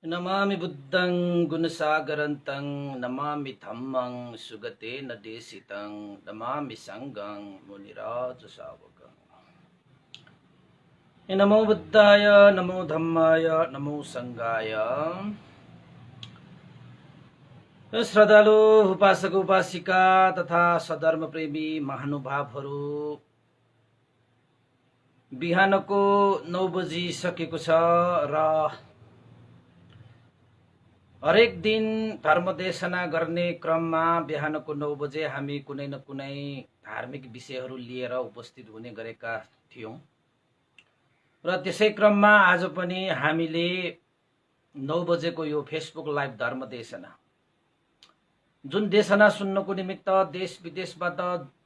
नमामि बुद्धं गुणसागरन्तं नमामि धम्मं सुगतेन देशितं नमामि संघं मुनिराजशावकम्। नमो बुद्धाय नमो धम्माय नमो संघाय। श्रद्धालु उपासक उपासिका तथा सधर्म प्रेमी महानुभावहरू, बिहानको 9 बजिसकेको छ र हरेक दिन धर्मदेशना गर्ने क्रममा बिहानको 9 बजे हामी कुनै न कुनै धार्मिक विषयहरू लिएर उपस्थित हुने गरेका थियौं र त्यसै क्रममा आज पनि हामीले 9 बजेको यो फेसबुक लाइभ धर्मदेशना जुन देशना सुन्नको निमित्त देश विदेशबाट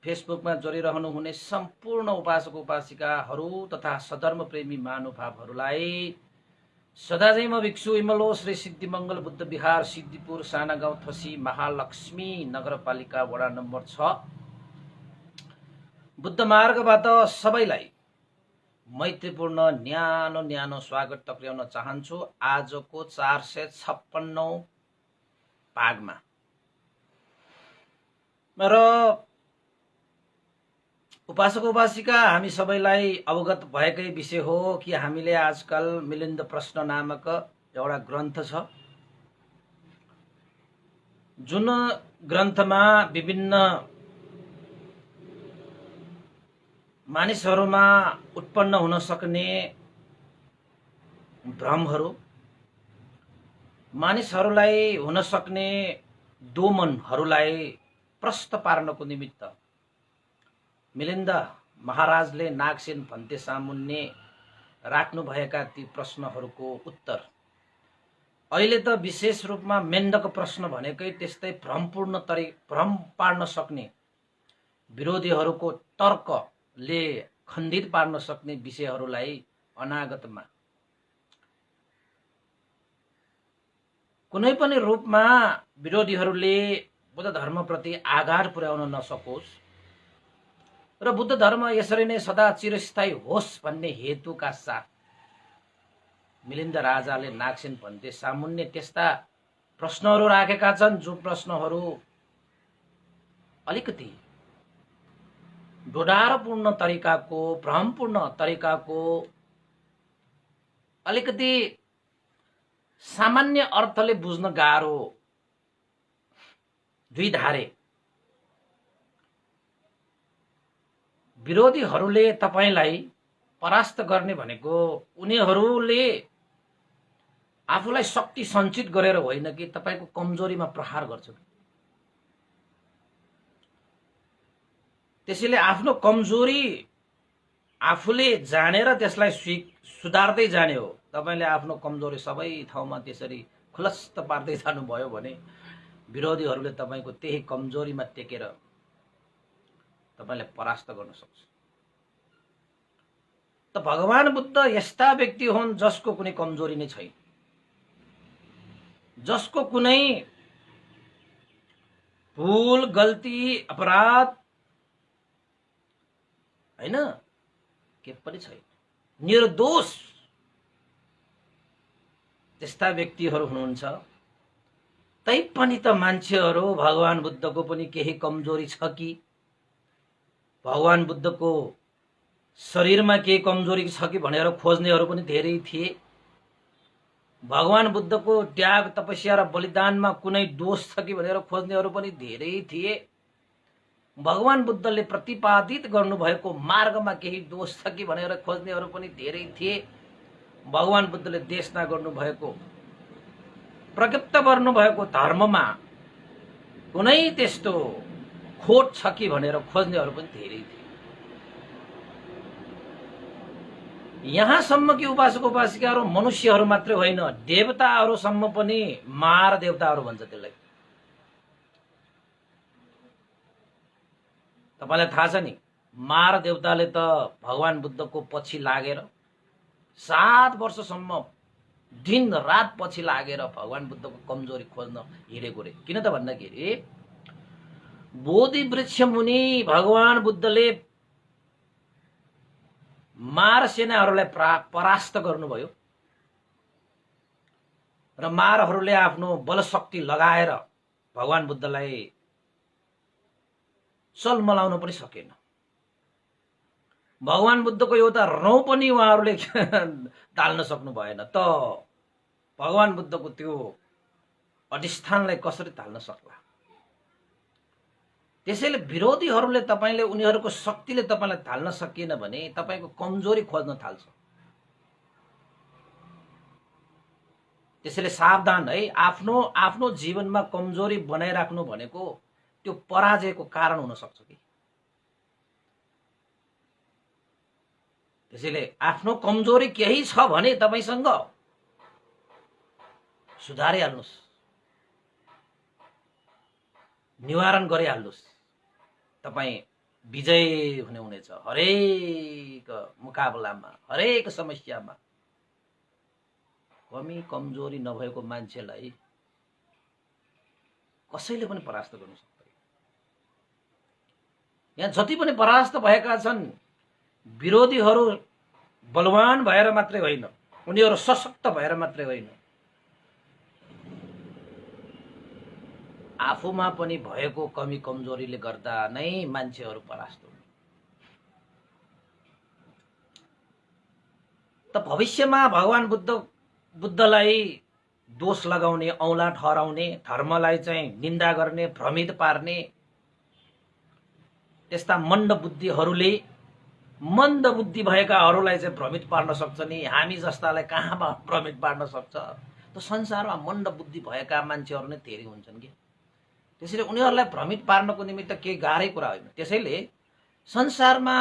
फेसबुकमा जोडिरहनु हुने सम्पूर्ण उपासक उपासिकाहरू तथा सधर्म प्रेमी महानुभावहरूलाई सदाझैं भिक्षु इमलो श्री सिद्धि मंगल बुद्ध विहार सिद्धिपुर साना गाउँ थसी महालक्ष्मी नगरपालिका वडा नम्बर 6 बुद्ध मार्गबाट सबैलाई मैत्रीपूर्ण न्यानो न्यानो स्वागत टक्र्याउन चाहन्छु। आजको 456औं भागमा र उपासक उपासिका हामी सबैलाई अवगत भएकै विषय हो कि हामीले आजकल मिलिन्द प्रश्न नामक एउटा ग्रन्थ छ, जुन ग्रन्थमा विभिन्न मानिसहरूमा उत्पन्न हुन सक्ने भ्रमहरू, मानिसहरूलाई हुन सक्ने दोमनहरूलाई प्रष्ट पार्नको निमित्त मिलिन्द महाराजले नागसेन भन्ते सामुन्ने राख्नुभएका ती प्रश्नहरूको उत्तर अहिले त विशेष रूपमा मेन्डक प्रश्न भनेकै त्यस्तै भ्रम पार्न सक्ने, विरोधीहरूको तर्कले खण्डित पार्न सक्ने विषयहरूलाई अनागतमा कुनै पनि रूपमा विरोधीहरूले बुद्ध धर्मप्रति आघात पुर्याउन नसकोस् र बुद्ध धर्म यसरी नै सदा चिरस्थायी होस् भन्ने हेतुका साथ मिलिन्द राजाले नागसेन भन्ते सामुन्ने त्यस्ता प्रश्नहरू राखेका छन्, जो प्रश्नहरू अलिकति डोडारपूर्ण तरिकाको, भ्रमपूर्ण तरिकाको, अलिकति सामान्य अर्थले बुझ्न गाह्रो, द्विधारे विरोधीहरूले तपाईलाई परास्त गर्ने भनेको उनीहरूले आफूलाई शक्ति सञ्चित गरेर होइन कि तपाईको कमजोरीमा प्रहार गर्छ। त्यसैले आफ्नो कमजोरी आफूले जानेर त्यसलाई सुधार्दै जाने हो। तपाईले आफ्नो कमजोरी सबै ठाउँमा त्यसरी खुलस्त पार्दै जानुभयो भने विरोधीहरूले तपाईको त्यही कमजोरीमा टेकेर तपाईलाई परास्त गर्न सक्छ। त भगवान बुद्ध यस्ता व्यक्ति हुन् जसको कुनै कमजोरी नै छैन, जसको कुनै भूल गल्ती अपराध हैन, के पनि छैन, निर्दोष त्यस्ता व्यक्तिहरू हुनुहुन्छ। तैपनि त मान्छेहरू भगवान बुद्धको पनि केही कमजोरी छ कि, भगवान बुद्धको शरीरमा केही कमजोरी छ कि भनेर खोज्नेहरू पनि धेरै थिए। भगवान बुद्धको त्याग तपस्या र बलिदानमा कुनै दोष छ कि भनेर खोज्नेहरू पनि धेरै थिए। भगवान बुद्धले प्रतिपादित गर्नुभएको मार्गमा केही दोष छ कि भनेर खोज्नेहरू पनि धेरै थिए। भगवान बुद्धले देशना गर्नुभएको, प्रज्ञप्त गर्नुभएको धर्ममा कुनै त्यस्तो खोट छ कि भनेर खोज्नेहरू पनि धेरै थिए। यहाँसम्म कि उपासक उपासिकाहरू मनुष्यहरू मात्रै होइन, देवताहरूसम्म पनि मार देवताहरू भन्छ त्यसलाई। तपाईलाई थाहा छ नि, मार देवताले त भगवान बुद्धको पछि लागेर 7 वर्षसम्म दिन रात पछि लागेर भगवान बुद्धको कमजोरी खोज्न हिँडेको रे। किन त भन्दाखेरि बोधि वृक्ष मुनि भगवान बुद्धले मार सेनाहरूलाई परास्त गर्नुभयो। र मारहरूले आफ्नो बलशक्ति लगाएर भगवान बुद्धलाई चलमलाउन पनि सकेन। भगवान बुद्धको एउटा रौँ पनि उहाँहरूले टाल्न सक्नु भएन, त भगवान बुद्धको त्यो अधिष्ठानलाई कसरी टाल्न सक्ला? त्यसैले विरोधीहरूले तपाईले उनीहरूको शक्तिले तपाईलाई टाल्न सकिएन भने तपाईको कमजोरी खोज्न थाल्छ। त्यसैले सावधान है। आफ्नो आफ्नो जीवनमा कमजोरी बनाइराख्नु भनेको त्यो पराजयको कारण हुन सक्छ कि। त्यसैले आफ्नो कमजोरी केही छ भने तपाईसँग सुधारिहाल्नुस्, निवारण गरिहाल्नुस्, तपाई विजय हुनेछ। हरेक मुकाबलामा, हरेक समस्यामा कमी कमजोरी नभएको मान्छेलाई कसैले पनि परास्त गर्न सक्दैन। यहाँ जति पनि परास्त भएका छन् विरोधीहरू बलवान भएर मात्रै होइन, उनीहरू सशक्त भएर मात्रै होइन, आफूमा पनि भएको कमी कमजोरीले गर्दा नै मान्छेहरू परास्त हुन्। त भविष्यमा भगवान बुद्धलाई दोष लगाउने, औँला ठहराउने, धर्मलाई चाहिँ निन्दा गर्ने, भ्रमित पार्ने त्यस्ता मन्द बुद्धि भएकाहरूलाई चाहिँ भ्रमित पार्न सक्छ नि। हामी जस्तालाई कहाँमा भ्रमित पार्न सक्छ? त संसारमा मन्द बुद्धि भएका मान्छेहरू नै धेरै हुन्छन् कि। त्यसैले उनीहरूलाई भ्रमित पार्नको निमित्त केही गाह्रै कुरा होइन। त्यसैले संसारमा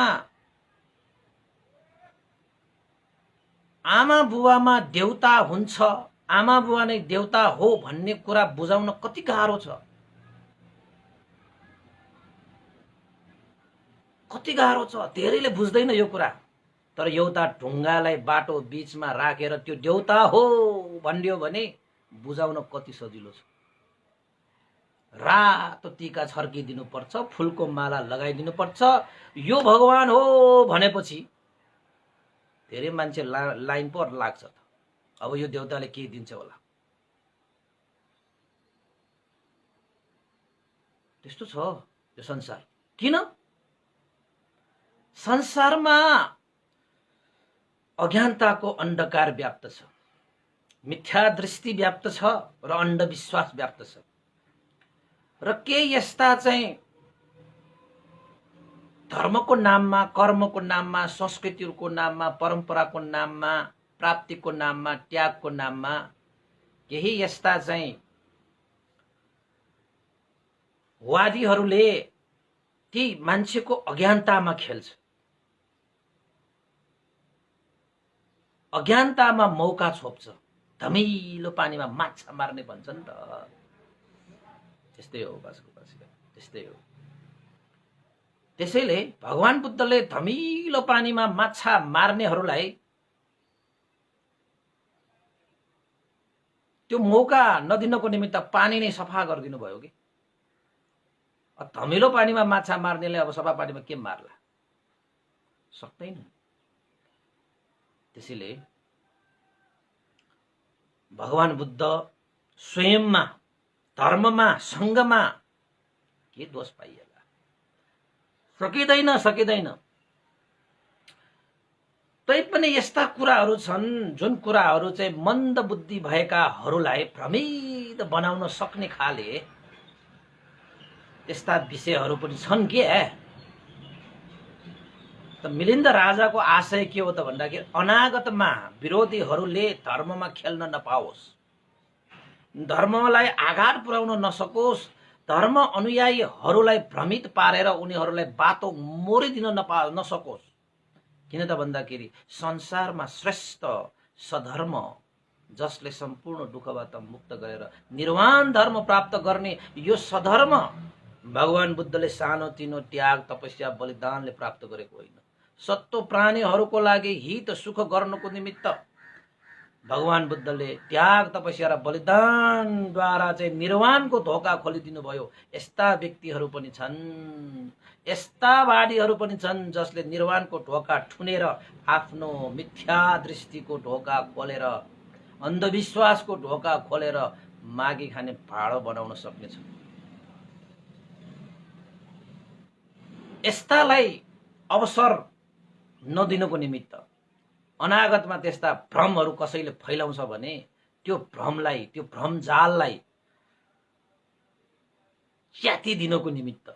आमा बुवामा देउता हुन्छ, आमा बुवा नै देउता हो भन्ने कुरा बुझाउन कति गाह्रो छ, कति गाह्रो छ। धेरैले बुझ्दैन यो कुरा। तर एउटा ढुङ्गालाई बाटो बीचमा राखेर त्यो देउता हो भनिदियो भने बुझाउन कति सजिलो छ। रातो टीका छर्किदिनु पर्छ, फूलको माला लगाइदिनु पर्छ, यो भगवान हो भनेपछि धेरै मान्छे लाइन पर लाग्छ। अब यो देउताले के दिन्छ होला? त्यस्तो छ यो संसार। किन? संसारमा अज्ञानताको अन्धकार व्याप्त छ, मिथ्या दृष्टि व्याप्त छ र अन्धविश्वास व्याप्त छ। र के यस्ता चाहिँ धर्मको नाममा, कर्मको नाममा, संस्कृतिको नाममा, परम्पराको नाममा, प्राप्तिको नाममा, त्यागको नाममा केही यस्ता चाहिँ वादीहरूले ती मान्छेको अज्ञानतामा खेल्छ, अज्ञानतामा मौका छोप्छ। धमिलो पानीमा माछा मार्ने भन्छ नि त, त्यस्तै हो बासको बासीका, त्यस्तै हो। त्यसैले भगवान बुद्धले धमिलो पानीमा माछा मार्नेहरूलाई त्यो मौका नदिनको निमित्त पानी नै सफा गरिदिनु भयो कि। धमिलो पानीमा माछा मार्नेले अब सफा पानीमा के मार्ला? सक्दैन। त्यसैले भगवान बुद्ध स्वयंमा, धर्ममा, संघमा के दोष पाइएला? सकिँदैन। तैपनि यस्ता कुराहरू छन् जुन कुराहरू चाहिँ मन्द बुद्धि भएकाहरूलाई भ्रमित बनाउन सक्ने खाले त्यस्ता विषयहरू पनि छन् के। त मिलिन्द राजाको आशय के हो त भन्दाखेरि अनागतमा विरोधीहरूले धर्ममा खेल्न नपाओस्, धर्मलाई आघात पुर्याउन नसकोस्, धर्म अनुयायीहरूलाई भ्रमित पारेर उनीहरूलाई बाटो मोडिदिन नसकोस्। किन त भन्दाखेरि संसारमा श्रेष्ठ सधर्म जसले सम्पूर्ण दुःखबाट मुक्त गरेर निर्वाण धर्म प्राप्त गर्ने यो सधर्म भगवान बुद्धले सानोतिनो त्याग, तपस्या, बलिदानले प्राप्त गरेको होइन। सत्तो प्राणीहरूको लागि हित सुख गर्नको निमित्त भगवान बुद्धले त्याग, तपस्या र बलिदानद्वारा चाहिँ निर्वाणको ढोका खोलिदिनु भयो। यस्ता व्यक्तिहरू पनि छन्, यस्ता वादीहरू पनि छन् जसले निर्वाणको ढोका ठुनेर आफ्नो मिथ्या दृष्टिको ढोका खोलेर अन्धविश्वासको ढोका खोलेर मागी खाने भाँडो बनाउन सक्नेछ। यस्तालाई अवसर नदिनको निमित्त अनागतमा त्यस्ता भ्रमहरू कसैले फैलाउँछ भने त्यो भ्रमजाललाई च्यातिदिनको निमित्त,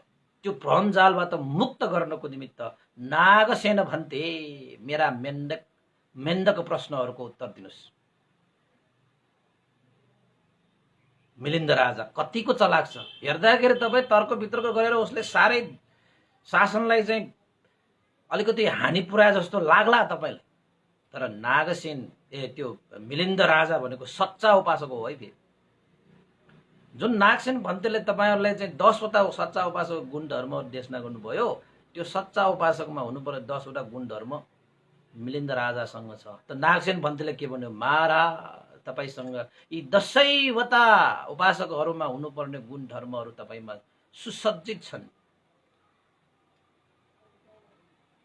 त्यो भ्रमजालबाट मुक्त गर्नको निमित्त नागसेन भन्थे मेरा मेन्दक प्रश्नहरूको उत्तर दिनुस्। मिलिन्द राजा कतिको चलाक छ हेर्दाखेरि तपाईँ तर्क वितर्क गरेर उसले साह्रै शासनलाई चाहिँ अलिकति हानि पुर्याए जस्तो लाग्ला तपाईलाई, तर नागसेन त्यो मिलिन्द राजा भनेको सच्चा उपासक हो है। फेरि जुन नागसेन भन्तेले तपाईहरुलाई चाहिँ 10 वटा सच्चा उपासक गुण धर्म देशना गर्नुभयो, त्यो सच्चा उपासकमा हुनुपर्ने 10 वटा गुण धर्म मिलिन्द राजासँग छ। त नागसेन भन्तेले के भन्यो, महाराज तपाईसँग यी 10 वटा उपासकहरुमा हुनुपर्ने गुण धर्महरु तपाईमा सुसज्जित छन्।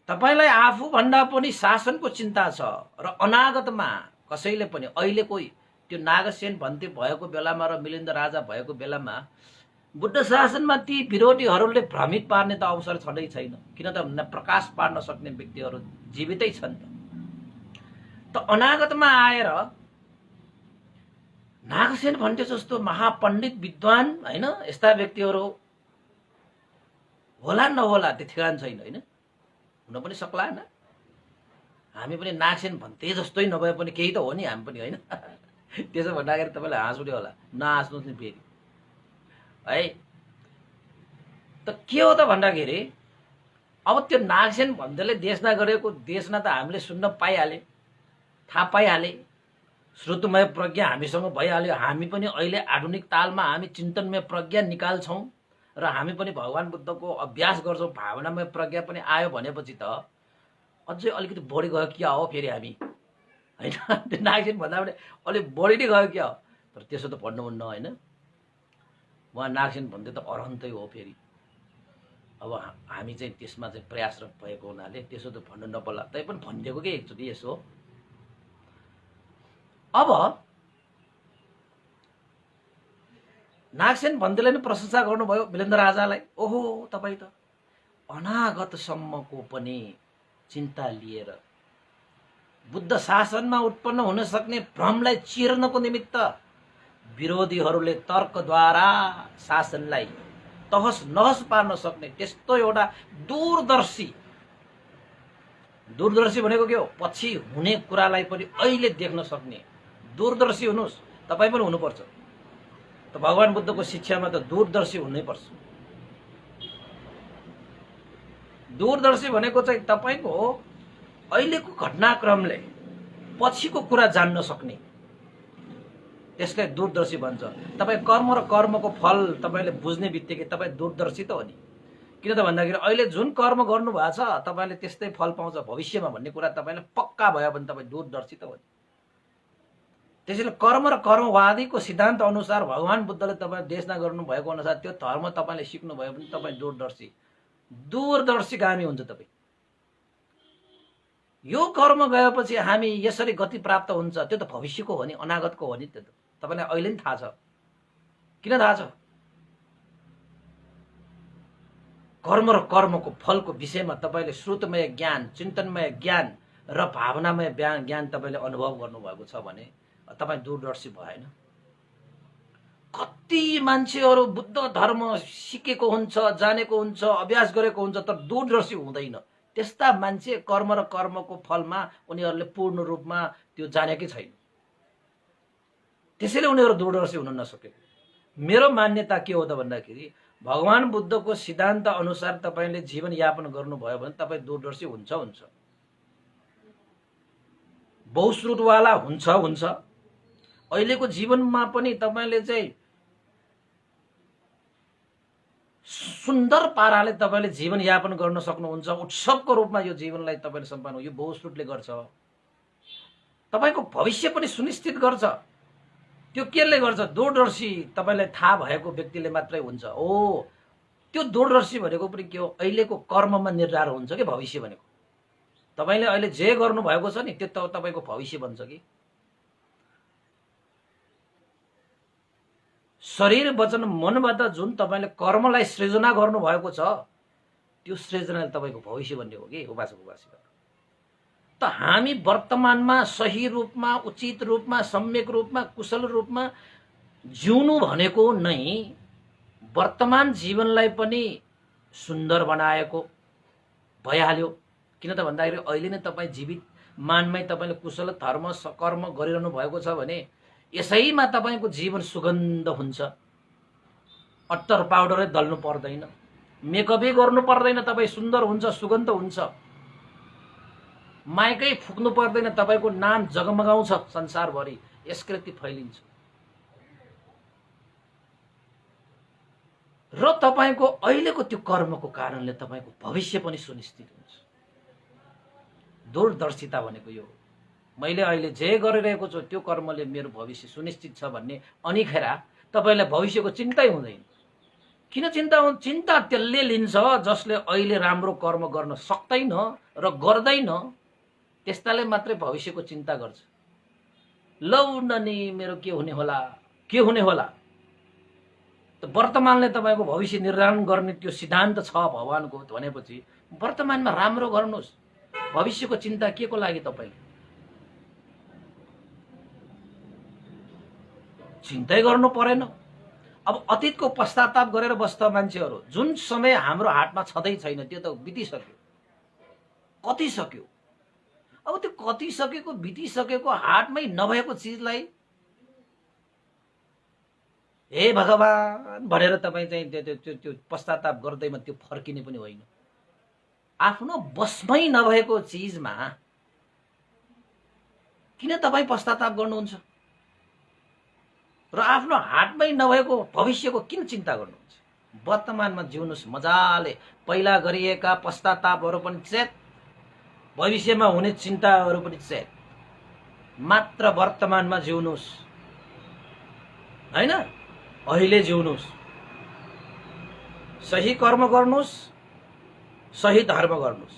तपाईलाई आफू भन्दा पनि शासनको चिन्ता छ र अनागतमा कसैले पनि अहिले कोही त्यो नागसेन भन्ते भएको बेलामा र मिलिन्द राजा भएको बेलामा बुद्ध शासनमा ती विरोधीहरूले भ्रमित पार्ने त अवसर छँदै छैन, किन त प्रकाश पार्न सक्ने व्यक्तिहरू जीवितै छन्। त अनागतमा आएर नागसेन भन्ते जस्तो महापण्डित विद्वान हैन यस्ता व्यक्तिहरू होला नहोला त्यो ठेगान छैन हैन, हुन पनि सक्ला हैन। हामी पनि नागसेन भन्ते जस्तै नभए पनि केही त हो नि हामी पनि हैन। त्यसो भन्दाखेरि तपाईलाई हाँस उठ्यो होला, नहाँस्नुहोस् नि फेरि है। त के हो त भन्दाखेरि अब त्यो नागसेन भन्देले देशना गरेको देशना त हामीले सुन्न पाइहाले, थाहा पाइहाले, श्रुतमय प्रज्ञा हामीसँग भइहाल्यो। हामी पनि अहिले आधुनिक तालमा हामी चिन्तनमय प्रज्ञा निकाल्छौं र हामी पनि भगवान बुद्धको अभ्यास गर्छौं। भावनामय प्रज्ञा पनि आयो भनेपछि त अझै अलिकति बढी गयो क्या हो फेरि हामी हैन। त्यो नागसेन भन्दा पनि अलिक बढी नै गयो क्या हो, तर त्यसो त भन्नुहुन्न हैन। उहाँ नागसेन भन्दै त अरहन्तै हो फेरि। अब हामी चाहिँ त्यसमा चाहिँ प्रयासरत भएको हुनाले त्यसो त भन्नु नपर्ला, तै पनि भनिदिएको के एकचोटि यसो। अब नागसेन भन्देले नै प्रशंसा गर्नुभयो मिलिन्द राजालाई, ओहो तपाई त अनागतसम्मको पनि चिन्ता लिएर बुद्ध शासनमा उत्पन्न हुन सक्ने भ्रमलाई चिर्नको निमित्त विरोधीहरूले तर्कद्वारा शासनलाई तहस नहस पार्न सक्ने त्यस्तो एउटा दूरदर्शी भनेको के हो, पछि हुने कुरालाई पनि अहिले देख्न सक्ने दूरदर्शी हुनुस्। तपाई पनि हुनुपर्छ। त भगवान बुद्धको शिक्षामा त दूरदर्शी हुनै पर्छ। दूरदर्शी भनेको चाहिँ तपाईको अहिलेको घटनाक्रमले पछिको कुरा जान्न सक्ने, त्यसलाई दूरदर्शी भन्छ। तपाई कर्म र कर्मको फल तपाईले बुझ्ने बित्तिकै तपाई दूरदर्शी त हो नि। किन त भन्दाखेरि अहिले जुन कर्म गर्नु भएको छ तपाईले त्यस्तै फल पाउँछ भविष्यमा भन्ने कुरा तपाईलाई पक्का भयो भने तपाई दूरदर्शी त हो नि। त्यसैले कर्म र कर्मवादीको सिद्धान्त अनुसार भगवान बुद्धले तपाईले देशना गर्नु भएको अनुसार त्यो धर्म तपाईले सिक्नु भयो भने तपाई दूरदर्शीगामी हुन्छ। तपाई यो कर्म गएपछि हामी यसरी गति प्राप्त हुन्छ, त्यो त भविष्यको हो नि, अनागतको हो नि। त्यो त तपाईलाई अहिले नि थाहा छ। किन थाहा छ? कर्म र कर्मको फलको विषयमा तपाईले श्रुतमय ज्ञान, चिन्तनमय ज्ञान र भावनामय ज्ञान तपाईले अनुभव गर्नुभएको छ भने तपाई दूरदर्शी भएन। कति मान्छेहरू बुद्ध धर्म सिकेको हुन्छ, जानेको हुन्छ, अभ्यास गरेको हुन्छ, तर दूरदर्शी हुँदैन। त्यस्ता मान्छे कर्म र कर्मको फलमा उनीहरूले पूर्ण रूपमा त्यो जानेकै छैन। त्यसैले उनीहरू दूरदर्शी हुन नसके। मेरो मान्यता के हो त भन्दाखेरि भगवान बुद्धको सिद्धान्त अनुसार तपाईले जीवन यापन गर्नुभयो भने तपाई दूरदर्शी हुन्छ। बहुश्रुतवाला हुन्छ। अहिलेको जीवनमा पनि तपाईले चाहिँ सुन्दर पाराले तपाईले जीवन यापन गर्न सक्नुहुन्छ। उत्सवको रूपमा यो जीवनलाई तपाईले सम्पन्न यो बहुश्रुतले गर्छ। तपाईको भविष्य पनि सुनिश्चित गर्छ। त्यो केले गर्छ? दूरदर्शी तपाईलाई थाहा भएको व्यक्तिले मात्रै हुन्छ। ओ त्यो दूरदर्शी भनेको पनि के हो, अहिलेको कर्ममा निर्धार हुन्छ कि भविष्य भनेको। तपाईले अहिले जे गर्नु भएको छ नि त्यो त तपाईको भविष्य बन्छ कि। शरीर वचन मनबाट जुन तपाईँले कर्मलाई सृजना गर्नुभएको छ त्यो सृजनाले तपाईँको भविष्य बन्ने हो कि उपासक उपासिका। त हामी वर्तमानमा सही रूपमा, उचित रूपमा, सम्यक रूपमा, कुशल रूपमा जिउनु भनेको नै वर्तमान जीवनलाई पनि सुन्दर बनाएको भइहाल्यो। किन त भन्दाखेरि अहिले नै तपाईँ जीवित मानमै तपाईँले कुशल धर्म कर्म गरिरहनु भएको छ भने यसैमा तपाईँको जीवन सुगन्ध हुन्छ। अत्तर पाउडरै दल्नु पर्दैन, मेकअपै गर्नु पर्दैन, तपाईँ सुन्दर हुन्छ, सुगन्ध हुन्छ। माइकै फुक्नु पर्दैन, तपाईँको नाम जगमगाउँछ संसारभरि, यसकृति फैलिन्छ। र तपाईँको अहिलेको त्यो कर्मको कारणले तपाईँको भविष्य पनि सुनिश्चित हुन्छ। दूरदर्शिता भनेको यो हो। मैले अहिले जे गरिरहेको छु त्यो कर्मले मेरो भविष्य सुनिश्चित छ भन्ने अनिखेरा तपाईँलाई भविष्यको चिन्तै हुँदैन। किन चिन्ता चिन्ता त्यसले लिन्छ जसले अहिले राम्रो कर्म गर्न सक्दैन र गर्दैन, त्यस्ताले मात्रै भविष्यको चिन्ता गर्छ। लौ ननी मेरो के हुने होला, के हुने होला। त वर्तमानले तपाईँको भविष्य निर्धारण गर्ने त्यो सिद्धान्त छ भगवानको भनेपछि वर्तमानमा राम्रो गर्नुहोस्। भविष्यको चिन्ता के को लागि तपाईँ चिन्तै गर्नु परेन। अब अतीतको पश्चाताप गरेर बस्दा मान्छेहरू, जुन समय हाम्रो हातमा छँदै छैन त्यो त बितिसक्यो, कति सक्यो। अब त्यो कति सकेको बितिसकेको हातमै नभएको चिजलाई हे भगवान भनेर तपाईँ चाहिँ त्यो पश्चाताप गर्दैमा त्यो फर्किने पनि होइन। आफ्नो बसमै नभएको चिजमा किन तपाईँ पश्चाताप गर्नुहुन्छ र आफ्नो हातमै नभएको भविष्यको किन चिन्ता गर्नुहुन्छ। वर्तमानमा जिउनुहोस् मजाले। पहिला गरिएका पश्चातापहरू पनि चेत, भविष्यमा हुने चिन्ताहरू पनि चेत। मात्र वर्तमानमा जिउनुहोस्, हैन? अहिले जिउनुहोस्, सही कर्म गर्नुहोस्, सही धर्म गर्नुहोस्,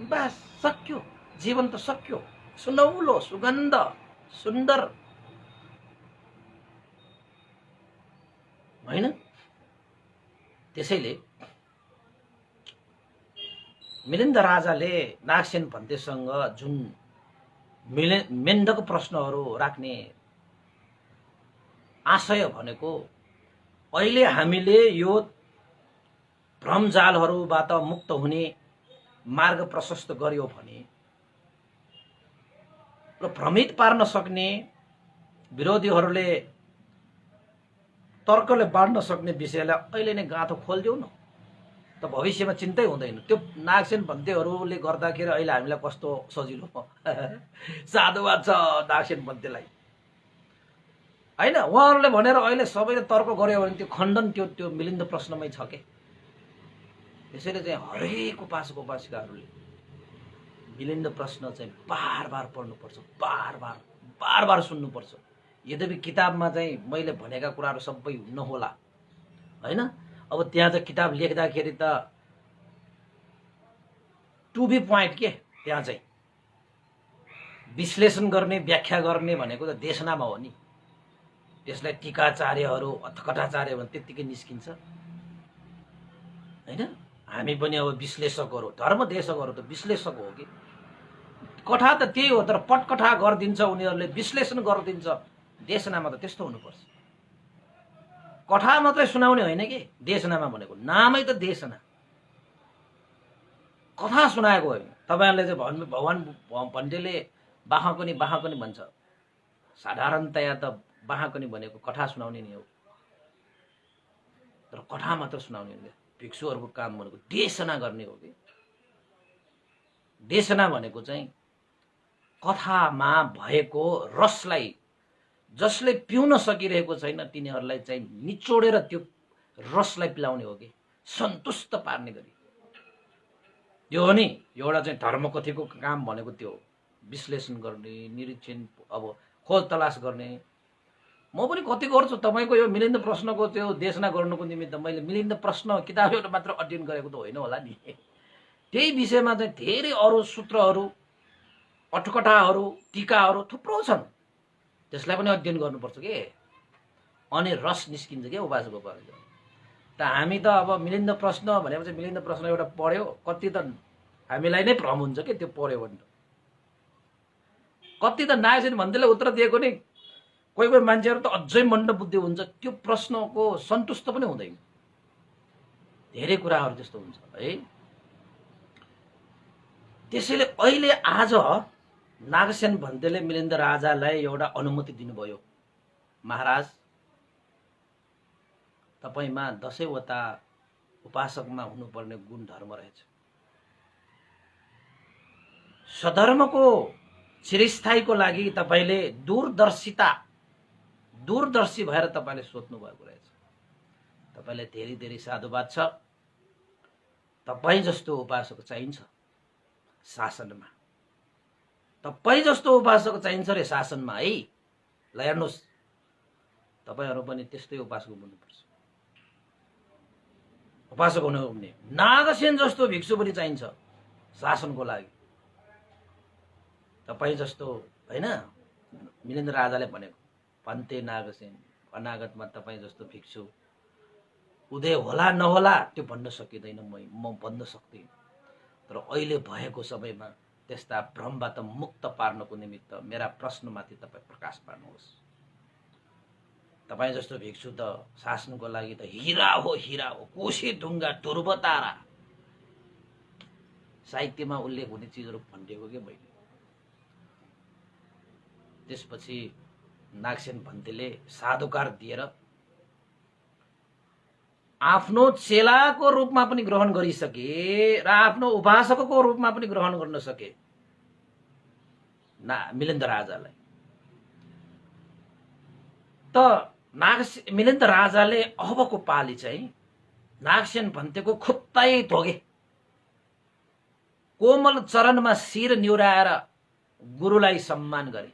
बस सक्यो। जीवन त सक्यो, सुनौलो, सुगन्ध, सुन्दर, हैन? त्यसैले मिलिन्द राजाले नागसेन भन्तेसँग जुन मेन्धक प्रश्नहरू राख्ने आशय भनेको अहिले हामीले यो भ्रमजालहरूबाट मुक्त हुने मार्ग प्रशस्त गर्यो भने र भ्रमित पार्न सक्ने, विरोधीहरूले तर्कले बाँड्न सक्ने विषयलाई अहिले नै गाँथो खोलिदेऊ न, त भविष्यमा चिन्तै हुँदैन। त्यो नागसेन भन्तेहरूले गर्दाखेरि अहिले हामीलाई कस्तो सजिलो साधुवाद छ नागसेन भन्तेलाई, हैन? उहाँहरूले भनेर अहिले सबैले तर्क गर्यो भने त्यो खण्डन त्यो मिलिन्द प्रश्नमै छ के। त्यसैले चाहिँ हरेक उपासक उपासिकाहरूले मिलिन्द प्रश्न चाहिँ बार बार पढ्नुपर्छ, बार बार सुन्नुपर्छ। यद्यपि किताबमा चाहिँ मैले भनेका कुराहरू सबै नहोला, हैन? अब त्यहाँ चाहिँ किताब लेख्दाखेरि त टु बी पोइन्ट के, त्यहाँ चाहिँ विश्लेषण गर्ने, व्याख्या गर्ने भनेको त देशनामा हो नि। त्यसलाई टीकाचार्यहरू अथकटाचार्य भने त्यत्तिकै निस्किन्छ, हैन? हामी पनि अब विश्लेषकहरू, धर्मदेशकहरू त विश्लेषक हो कि। कथा त त्यही हो, तर पटकथा गरिदिन्छ उनीहरूले, विश्लेषण गरिदिन्छ। देशनामा त त्यस्तो हुनुपर्छ। कथा मात्रै सुनाउने होइन कि देशनामा भनेको, नामै त देशना, कथा सुनाएको होइन। तपाईँहरूले चाहिँ भगवान भन्डेले बाहकनी भन्छ, साधारणतया त बाहकनी भनेको कथा सुनाउने नै हो, तर कथा मात्र सुनाउने होइन। भिक्षुहरूको काम भनेको देशना गर्ने हो कि। देशना भनेको चाहिँ कथामा भएको रसलाई जसले पिउन सकिरहेको छैन तिनीहरूलाई चाहिँ निचोडेर त्यो रसलाई पिलाउने हो कि, सन्तुष्ट पार्ने गरी। यो हो नि एउटा चाहिँ धर्मकथीको काम भनेको, त्यो विश्लेषण गर्ने, निरीक्षण, अब खोज तलास गर्ने। म पनि कति गर्छु। तपाईँको यो मिलिन्द प्रश्नको त्यो देशना गर्नुको निमित्त मैले मिलिन्द प्रश्न किताब एउटा मात्र अध्ययन गरेको त होइन होला नि। त्यही विषयमा चाहिँ धेरै अरू सूत्रहरू, अटकटाहरू, टीकाहरू थुप्रो छन्, त्यसलाई पनि अध्ययन गर्नुपर्छ के। अनि रस निस्किन्छ क्या उपासको परेको। त हामी त अब मिलिन्द प्रश्न भनेपछि मिलिन्द प्रश्न एउटा पढ्यो, कति त हामीलाई नै भ्रम हुन्छ कि त्यो पढ्यो भने। कति त नागसेन भन्दैले उत्तर दिएको नि कोही कोही मान्छेहरू त अझै मण्ड बुद्धि हुन्छ, त्यो प्रश्नको सन्तुष्ट पनि हुँदैन। धेरै कुराहरू त्यस्तो हुन्छ है। त्यसैले अहिले आज नागसेन भन्तेले मिलिन्द राजालाई एउटा अनुमति दिनुभयो, महाराज तपाईमा 10 वटा उपासकमा हुनुपर्ने गुण धर्म रहेछ। सधर्मको चिरस्थायीको लागि तपाईले दूरदर्शी भएर तपाईले सोच्नु भएको रहेछ। तपाईलाई धेरै धेरै साधुवाद छ। तपाई जस्तो उपासक चाहिन्छ शासनमा। तपाई जस्तो उपासक चाहिन्छ रे शासनमा है। ल हेर्नुस्, तपाईहरु पनि त्यस्तै उपासक हुनुपर्छ। उपासक हुनु हो भने नागसेन जस्तो भिक्षु पनि चाहिन्छ शासनको लागि। तपाई जस्तो हैन, मिलिन्द राजाले भनेको भन्ते नागसेन, अनागतमा तपाई जस्तो भिक्षु उदय होला नहोला त्यो भन्न सकिँदैन, म भन्न सक्दिन। तर अहिले भएको समयमा त्यस्ता भ्रमबाट मुक्त पार्नको निमित्त मेरा प्रश्नमाथि तपाई प्रकाश पार्नुहोस्। तपाई जस्तो भिक्षु त शासनको लागि त हीरा हो, कोशी ढुङ्गा ध्रुव तारा साहित्यमा उल्लेख हुने चीजहरु भनिदिएको के मैले। त्यसपछि नागसेन भन्तेले साधुकार दिएर आफ्नो चेलाको रूपमा पनि ग्रहण गरिसके र आफ्नो उपासकको रूपमा पनि ग्रहण गर्न सके मिलिन्द राजालाई। त मिलिन्द राजाले अबको पाली चाहिँ नागसेन भन्तेको खुट्टै धोगे, कोमल चरणमा शिर निहुराएर गुरुलाई सम्मान गरे,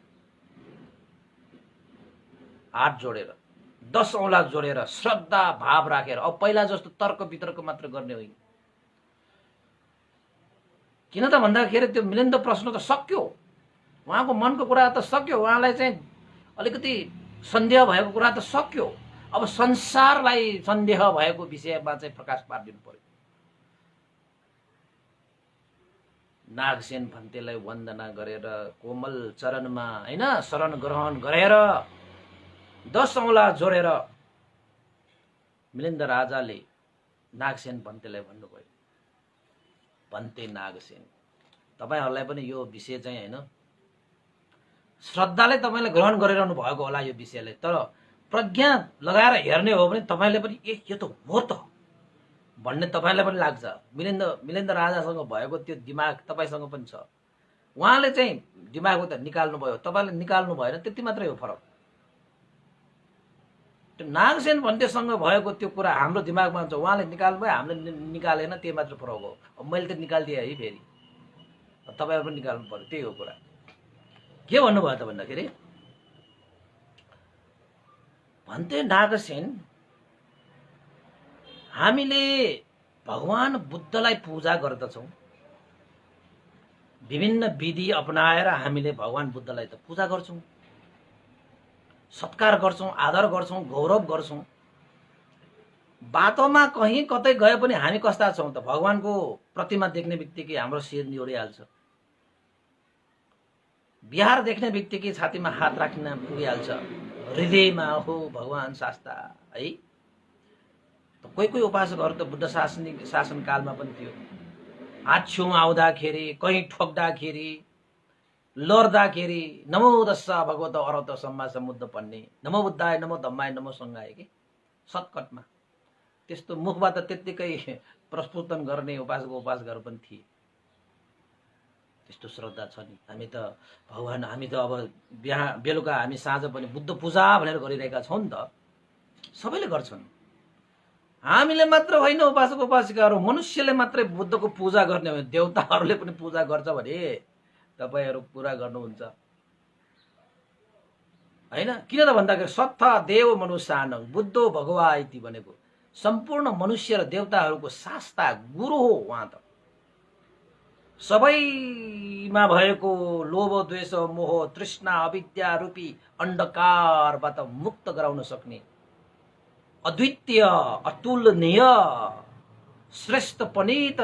हात जोडेर 10 औँला जोडेर श्रद्धा भाव राखेर। अब पहिला जस्तो तर्क वितर्क मात्र गर्ने होइन। किन त भन्दाखेरि त्यो मिलिन्द प्रश्न त सक्यो, उहाँको मनको कुरा त सक्यो, उहाँलाई चाहिँ अलिकति सन्देह भएको कुरा त सक्यो। अब संसारलाई सन्देह भएको विषयमा चाहिँ प्रकाश पारिदिनु पर्यो। नागसेन भन्तेलाई वन्दना गरेर कोमल चरणमा हैन शरण ग्रहण गरेर 10 औँला जोडेर मिलिन्द राजाले नागसेन भन्तेलाई भन्नुभयो, भन्ते नागसेन तपाईहरुलाई पनि यो विषय चाहिँ हैन श्रद्धाले तपाईले ग्रहण गरिरहनु भएको होला यो विषयलाई, तर प्रज्ञा लगाएर हेर्ने हो भने तपाईले पनि यो त हो त भन्ने तपाईलाई पनि लाग्छ। मिलिन्द राजासँग भएको त्यो दिमाग तपाईसँग पनि छ। उहाँले चाहिँ दिमाग त निकाल्नु भयो, तपाईले निकाल्नु भएन, त्यति मात्रै हो फरक। त्यो नागसेन भन्तेसँग भएको त्यो कुरा हाम्रो दिमागमा हुन्छ, उहाँले निकाल्नु भयो, हामीले निकालेन, त्यही मात्र फरक हो। अब मैले त निकाल्दिए है, फेरि तपाईहरु पनि निकाल्नु पर्यो, त्यही हो कुरा। के भन्नुभयो त भन्दाखेरि भन्ते नागसेन हामीले भगवान बुद्धलाई पूजा गर्दछौं, विभिन्न विधि अपनाएर हामीले भगवान बुद्धलाई त पूजा गर्छौं, सत्कार गर्छौं, आदर गर्छौं, गौरव गर्छौं। बाटोमा कहीं कतै गए पनि हामी कस्ता छौं त भगवानको प्रतिमा देख्ने बित्तिकै हाम्रो शिर निहुरिहाल्छ, बिहार देख्ने बित्तिकै छातीमा हात राख्न पुगिहाल्छ, हृदयमा हो भगवान शास्ता है। कोही कोही उपासकहरू त बुद्ध शासन कालमा पनि थियो, हात छेउ आउँदाखेरि, कहीं ठोक्दाखेरि, लड्दाखेरि नमो दस्सा भगवत अरहत सम्मा समुद्ध भन्ने, नमो बुद्धाय नमो धम्माय नमो संघाय के सर्टकटमा त्यस्तो मुखबाट त्यतिकै प्रस्फुटन गर्ने उपासकहरू पनि थिए। त्यस्तो श्रद्धा छ नि। हामी त भगवान, हामी त अब बेलुका हामी साँझ पनि बुद्ध पूजा भनेर गरिरहेका छौं नि त, सबैले गर्छन्। हामीले मात्र होइन, उपासक उपासिकाहरू मनुष्यले मात्रै बुद्धको पूजा गर्ने हो, देवताहरूले पनि पूजा गर्छ भने तपाईहरु पूरा गर्नुहुन्छ हैन। किन त भन्दाखेरि सत्ता देव मनुष्यानं बुद्धो भगवा इति भनेको सम्पूर्ण मनुष्य र देवताहरूको शास्ता गुरु हो। उहाँ त सबैमा भएको लोभ द्वेष मोह तृष्णा अविद्या रूपी अन्धकारबाट मुक्त गराउन सक्ने अद्वितीय अतुलनीय श्रेष्ठ पनीत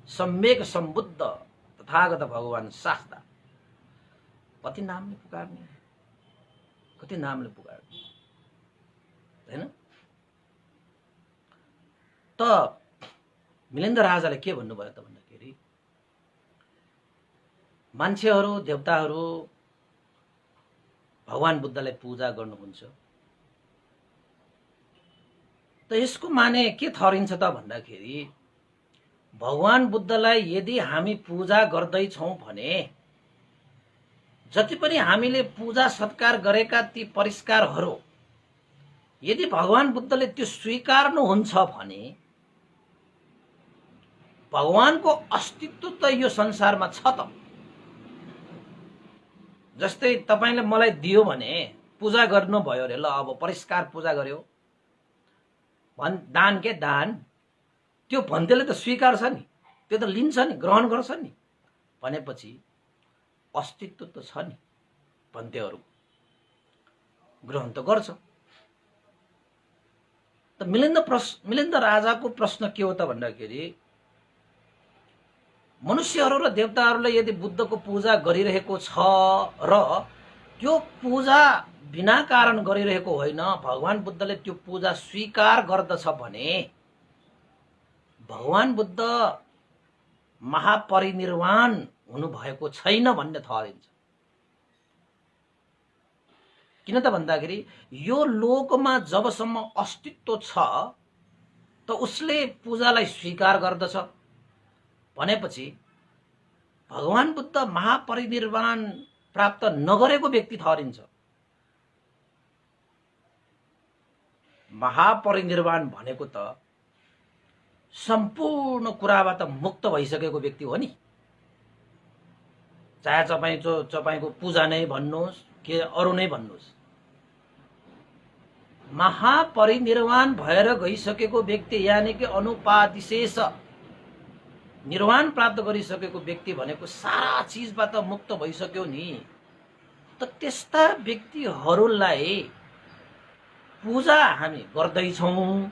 सम्यक सम्बुद्ध तथागत भगवान शास्ता। कति नामले पुकार्ने, कति नामले पुकार्ने हैन। त मिलिन्द राजाले के भन्नुभयो त भन्दाखेरि मान्छेहरू देवताहरू भगवान बुद्धलाई पूजा गर्नुहुन्छ त यसको माने के ठहरिन्छ त भन्दाखेरि भगवान बुद्धलाई यदि हामी पूजा गर्दैछौं भने जति पनि हामीले पूजा सत्कार गरेका ती परिष्कारहरू यदि भगवान बुद्धले त्यो स्वीकार्नुहुन्छ भने भगवानको अस्तित्व त यो संसारमा छ त। जस्तै तपाईले मलाई दियो भने पूजा गर्नु भयो अरे, ल अब परिष्कार पूजा गर्यो दान के दान, त्यो भन्तेले त स्वीकार्छ नि, त्यो त लिन्छ नि, ग्रहण गर्छ नि। भनेपछि अस्तित्व त छ नि, भन्तेहरू ग्रहण त गर्छ। त मिलिन्द राजाको प्रश्न के हो त भन्दाखेरि मनुष्यहरू र देवताहरूले यदि बुद्धको पूजा गरिरहेको छ र त्यो पूजा बिना कारण गरिरहेको होइन, भगवान बुद्धले त्यो पूजा स्वीकार गर्दछ भने भगवान बुद्ध महापरिनिर्वाण हुनु भएको छैन भन्ने ठहरिन्छ। किन त भन्दाखेरि यो लोकमा जबसम्म अस्तित्व छ त उसले पूजालाई स्वीकार गर्दछ भनेपछि भगवान बुद्ध महापरिनिर्वाण प्राप्त नगरेको व्यक्ति ठहरिन्छ। महापरिनिर्वाण भनेको त सम्पूर्ण कुराबाट मुक्त भइसकेको व्यक्ति हो नि। चाहे तपाईको पूजा नै भन्नुहोस् के अरु नै भन्नुहोस्, महापरिनिर्वाण भएर गइसकेको व्यक्ति यानी कि अनुपादिशेष निर्वाण प्राप्त गरिसकेको व्यक्ति भनेको सारा चीजबाट मुक्त भइसक्यो नि। त त्यस्ता व्यक्तिहरूलाई पूजा हामी गर्दैछौं।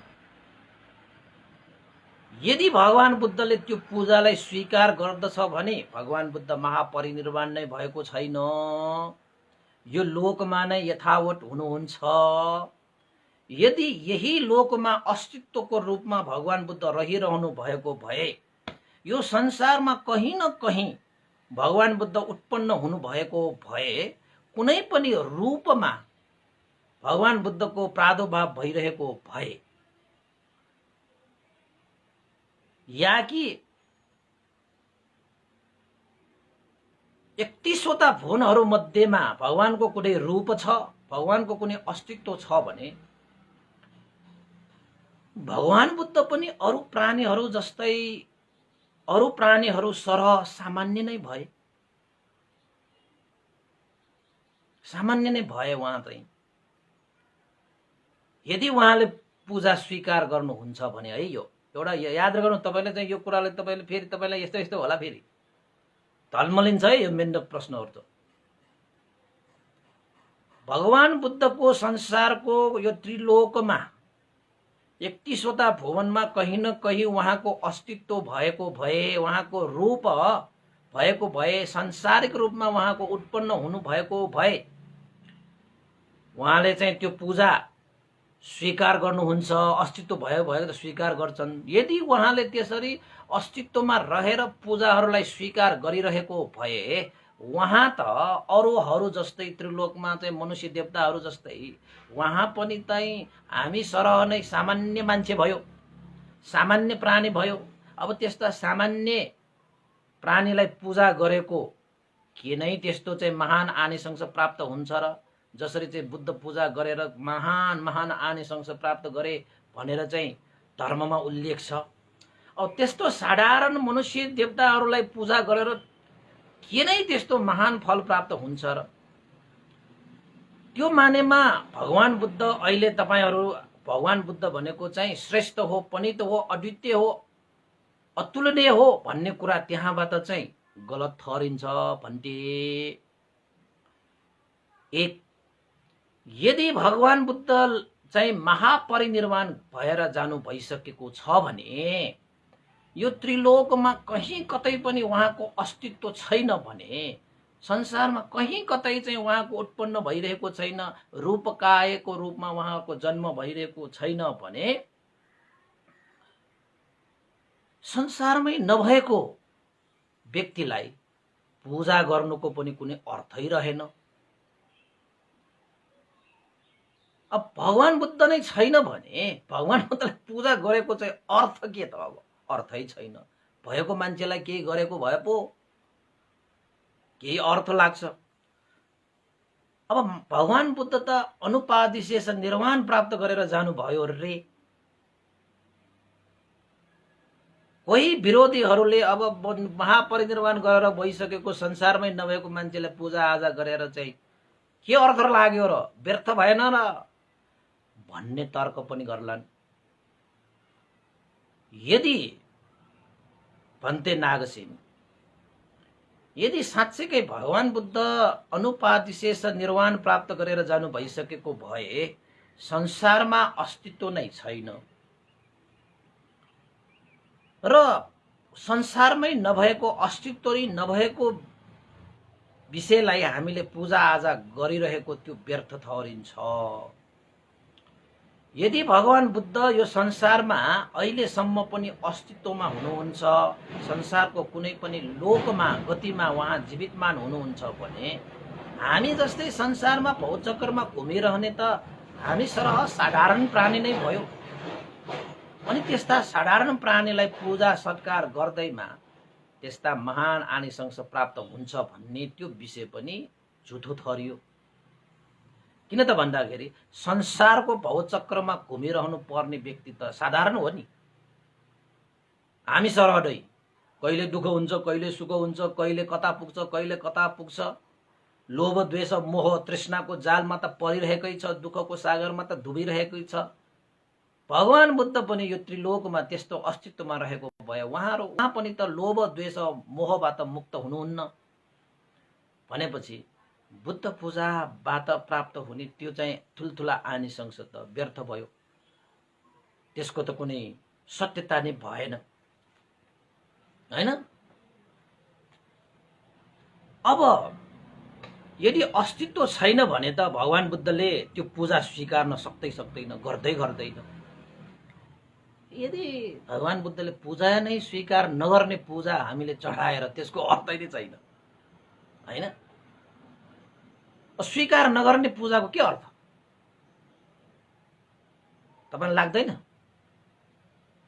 यदि भगवान बुद्धले त्यो पूजालाई स्वीकार गर्दछ भने भगवान बुद्ध महापरिनिर्वाण नै भएको छैन, यो लोकमा नै यथावत हुनुहुन्छ। यदि यही लोकमा अस्तित्वको रूपमा भगवान बुद्ध रहिरहनु भएको भए यो संसारमा कहीं न कहीं भगवान बुद्ध उत्पन्न हुनु भएको भए कुनै पनि रूपमा भगवान बुद्धको प्रादुर्भाव भइरहेको भए या कि 31वटा भुवनहरू मध्येमा भगवानको कुनै रूप छ, भगवानको कुनै अस्तित्व छ भने भगवान बुद्ध पनि अरु प्राणीहरू जस्तै अरु प्राणीहरू सरह सामान्य नै भए, सामान्य नै भए। उहाँ चाहिँ यदि उहाँले पूजा स्वीकार गर्नुहुन्छ भने है, यो एउटा याद गर्नु तपाईले चाहिँ यो कुराले तपाईले फेरि तपाईलाई यस्तो यस्तो होला, फेरि धल्मलिन्छ है यो मेन्डक प्रश्नहरु त। भगवान बुद्धको संसारको यो त्रिलोकमा 31वटा भुवनमा कहीं न कहीं उहाँको अस्तित्व भएको भए, उहाँको रूप भएको भए, सांसारिक रूपमा उहाँको उत्पन्न हुनु भएको भए उहाँले चाहिँ त्यो पूजा स्वीकार गर्नुहुन्छ। अस्तित्व भयो त स्वीकार गर्छन्। यदि उहाँले त्यसरी अस्तित्वमा रहेर पूजाहरूलाई स्वीकार गरिरहेको भए उहाँ त अरूहरू जस्तै त्रिलोकमा चाहिँ मनुष्य देवताहरू जस्तै उहाँ पनि चाहिँ हामी सरह नै सामान्य मान्छे भयो, सामान्य प्राणी भयो। अब त्यस्ता सामान्य प्राणीलाई पूजा गरेको के नै त्यस्तो चाहिँ महान आनिसंस प्राप्त हुन्छ र जसरी चाहिँ बुद्ध पूजा गरेर महान महान आनिसंस प्राप्त गरे भनेर चाहिँ धर्ममा उल्लेख छ। अब त्यस्तो साधारण मनुष्य देवताहरूलाई पूजा गरेर के नै त्यस्तो महान फल प्राप्त हुन्छ र त्यो मानेमा भगवान बुद्ध अहिले तपाईहरु भगवान बुद्ध भनेको चाहिँ श्रेष्ठ हो, पनित हो, अद्वितीय हो, अतुलनीय हो भन्ने कुरा त्यहाँबाट चाहिँ गलत ठहरिन्छ भन्थे। एक, यदि भगवान बुद्ध चाहिँ महापरिनिर्वाण भएर जानु भइसकेको छ भने यो त्रिलोकमा कहीँ कतै पनि उहाँको अस्तित्व छैन भने, संसारमा कहीँ कतै चाहिँ उहाँको उत्पन्न भइरहेको छैन, रूपकायको रूपमा उहाँको जन्म भइरहेको छैन भने संसारमै नभएको व्यक्तिलाई पूजा गर्नुको पनि कुनै अर्थै रहेन। अब भगवान बुद्ध नै छैन भने भगवान बुद्धलाई पूजा गरेको चाहिँ अर्थ के त? अब अर्थै छैन। भएको मान्छेलाई केही गरेको भए पो केही अर्थ लाग्छ। अब भगवान बुद्ध त अनुपादिशेष निर्वाण प्राप्त गरेर जानुभयो रे। कोही विरोधीहरूले अब महापरिनिर्वाण गरेर भइसकेको संसारमै नभएको मान्छेलाई पूजा आजा गरेर चाहिँ के अर्थ लाग्यो र, व्यर्थ भएन र भन्ने तर्क पनि गर्लान्। यदि भन्ते नागसेन, यदि साँच्चैकै भगवान बुद्ध अनुपादिशेष निर्वाण प्राप्त गरेर जानु भइसकेको भए संसारमा अस्तित्व नै छैन र संसारमै नभएको, अस्तित्व नभएको विषयलाई हामीले पूजा आजा गरिरहेको त्यो व्यर्थ ठहरिन्छ। यदि भगवान बुद्ध यो संसारमा अहिलेसम्म पनि अस्तित्वमा हुनुहुन्छ, संसारको कुनै पनि लोकमा गतिमा उहाँ जीवितमान हुनुहुन्छ भने हामी जस्तै संसारमा भौचक्करमा घुमिरहने त हामी सरह साधारण प्राणी नै भयो। अनि त्यस्ता साधारण प्राणीलाई पूजा सत्कार गर्दैमा त्यस्ता महान आनिसंस प्राप्त हुन्छ भन्ने त्यो विषय पनि झुठो ठहरियो। किन त भन्दाखेरि संसारको भवचक्रमा घुमिरहनु पर्ने व्यक्ति त साधारण हो नि। हामी सरहदै कहिले दुःख हुन्छ, कहिले सुख हुन्छ, कहिले कता पुग्छ, कहिले कता पुग्छ। लोभ द्वेष मोह तृष्णाको जालमा त परिरहेकै छ, दुःखको सागरमा त डुबिरहेकै छ। भगवान बुद्ध पनि यो त्रिलोकमा त्यस्तो अस्तित्वमा रहेको भए उहाँ पनि त लोभ द्वेष मोहबाट मुक्त हुनुहुन्न। भनेपछि बुद्ध पूजाबाट प्राप्त हुने त्यो चाहिँ ठुल्ठुला आनिसंस त व्यर्थ भयो। त्यसको त कुनै सत्यता नै भएन, हैन? अब यदि अस्तित्व छैन भने त भगवान बुद्धले त्यो पूजा स्वीकार्न सक्दैन, गर्दैन। यदि भगवान बुद्धले पूजा नै स्वीकार नगर्ने पूजा हामीले चढाएर त्यसको अर्थै नै छैन, हैन? स्वीकार नगर्ने पूजाको के अर्थ? तपाईलाई लाग्दैन?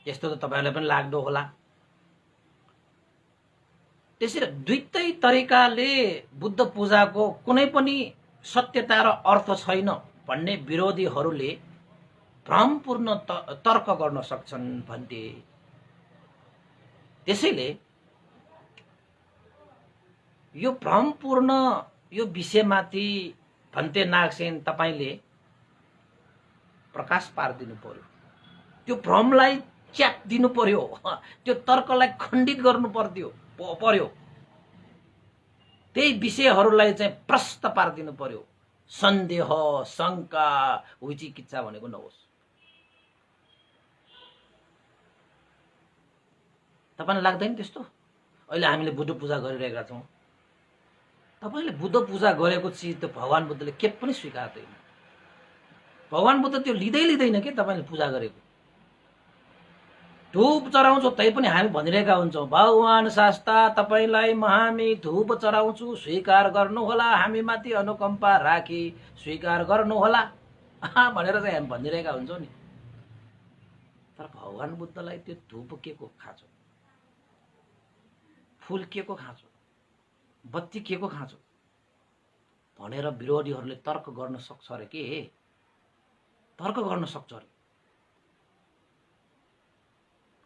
यस्तो त तपाईलाई पनि लाग्दो होला। त्यसैले दुईटै तरिकाले बुद्ध पूजाको कुनै पनि सत्यता र अर्थ छैन भन्ने विरोधीहरूले भ्रमपूर्ण तर्क गर्न सक्छन् भन्थे। त्यसैले यो भ्रमपूर्ण यो विषयमाथि भन्ते नागसेन तपाईले प्रकाश पारिदिनु पर्यो। त्यो भ्रमलाई च्याप दिनु पर्यो, त्यो तर्कलाई खण्डित गर्नु पर्यो। त्यही विषयहरूलाई चाहिँ प्रष्ट पारिदिनु पर्यो। सन्देह, शंका, विचिकित्सा भनेको नहोस्। तपाईलाई लाग्दैन त्यस्तो? अहिले हामीले बुद्ध पूजा गरिरहेका छौं। तपाईले बुद्ध पूजा गरेको चिज त भगवान बुद्धले के पनि स्वीकार्दैन। भगवान बुद्ध त्यो लिँदैन के तपाईले पूजा गरेको। धूप चढाउँछौ तै पनि हामी भनिरहेका हुन्छौं, भगवान शास्ता तपाईलाई हामी धूप चढाउँछु, स्वीकार गर्नुहोला, हामी माथि अनुकम्पा राखी स्वीकार गर्नुहोला भनेर चाहिँ हामी भनिरहेका हुन्छौं नि। तर भगवान बुद्धलाई त्यो धूप के को खाँचो, फूल के को खाँचो, बत्ती के को खाँचो भनेर विरोधीहरूले तर्क गर्न सक्छ अरे के? तर्क गर्न सक्छ अरे,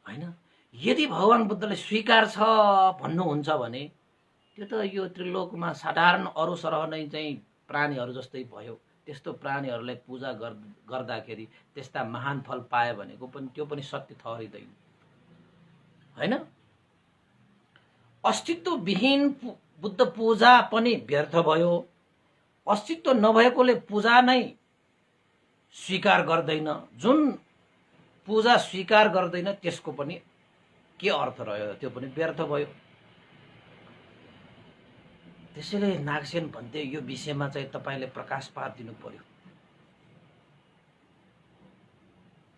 हैन? यदि भगवान बुद्धले स्वीकार छ भन्नुहुन्छ भने त्यो त यो त्रिलोकमा साधारण अरु सरह नै चाहिँ प्राणीहरू जस्तै भयो। त्यस्तो प्राणीहरूलाई पूजा गर्दाखेरि त्यस्ता महान फल पाए भनेको पनि त्यो पनि सत्य ठहरिदैन, हैन? अस्तित्व विहीन बुद्ध पूजा पनि व्यर्थ भयो। अस्तित्व नभएकोले पूजा नै स्वीकार गर्दैन, जुन पूजा स्वीकार गर्दैन त्यसको पनि के अर्थ रह्यो, त्यो पनि व्यर्थ भयो। त्यसैले नागसेन भन्ते यो विषयमा चाहिँ तपाईले प्रकाश पारिदिनु पर्यो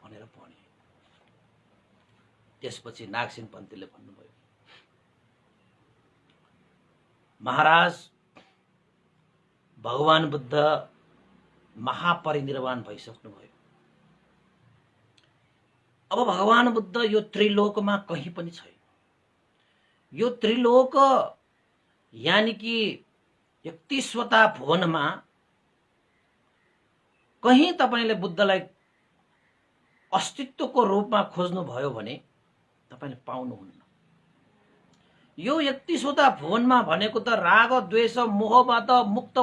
भनेर भने। त्यसपछि नागसेन पन्थीले भन्नुभयो, महाराज भगवान बुद्ध महापरिनिर्वाण भइसक्नुभयो। अब भगवान बुद्ध यो त्रिलोकमा कहीं पनि छैन। यो त्रिलोक यानी कि 31वटा भुवनमा कहीं तपाईले बुद्धलाई अस्तित्वको रूपमा खोज्नु भयो भने तपाईले पाउनुहुन्न। यो 31वटा भुवनमा भनेको त राग द्वेष मोहबाट मुक्त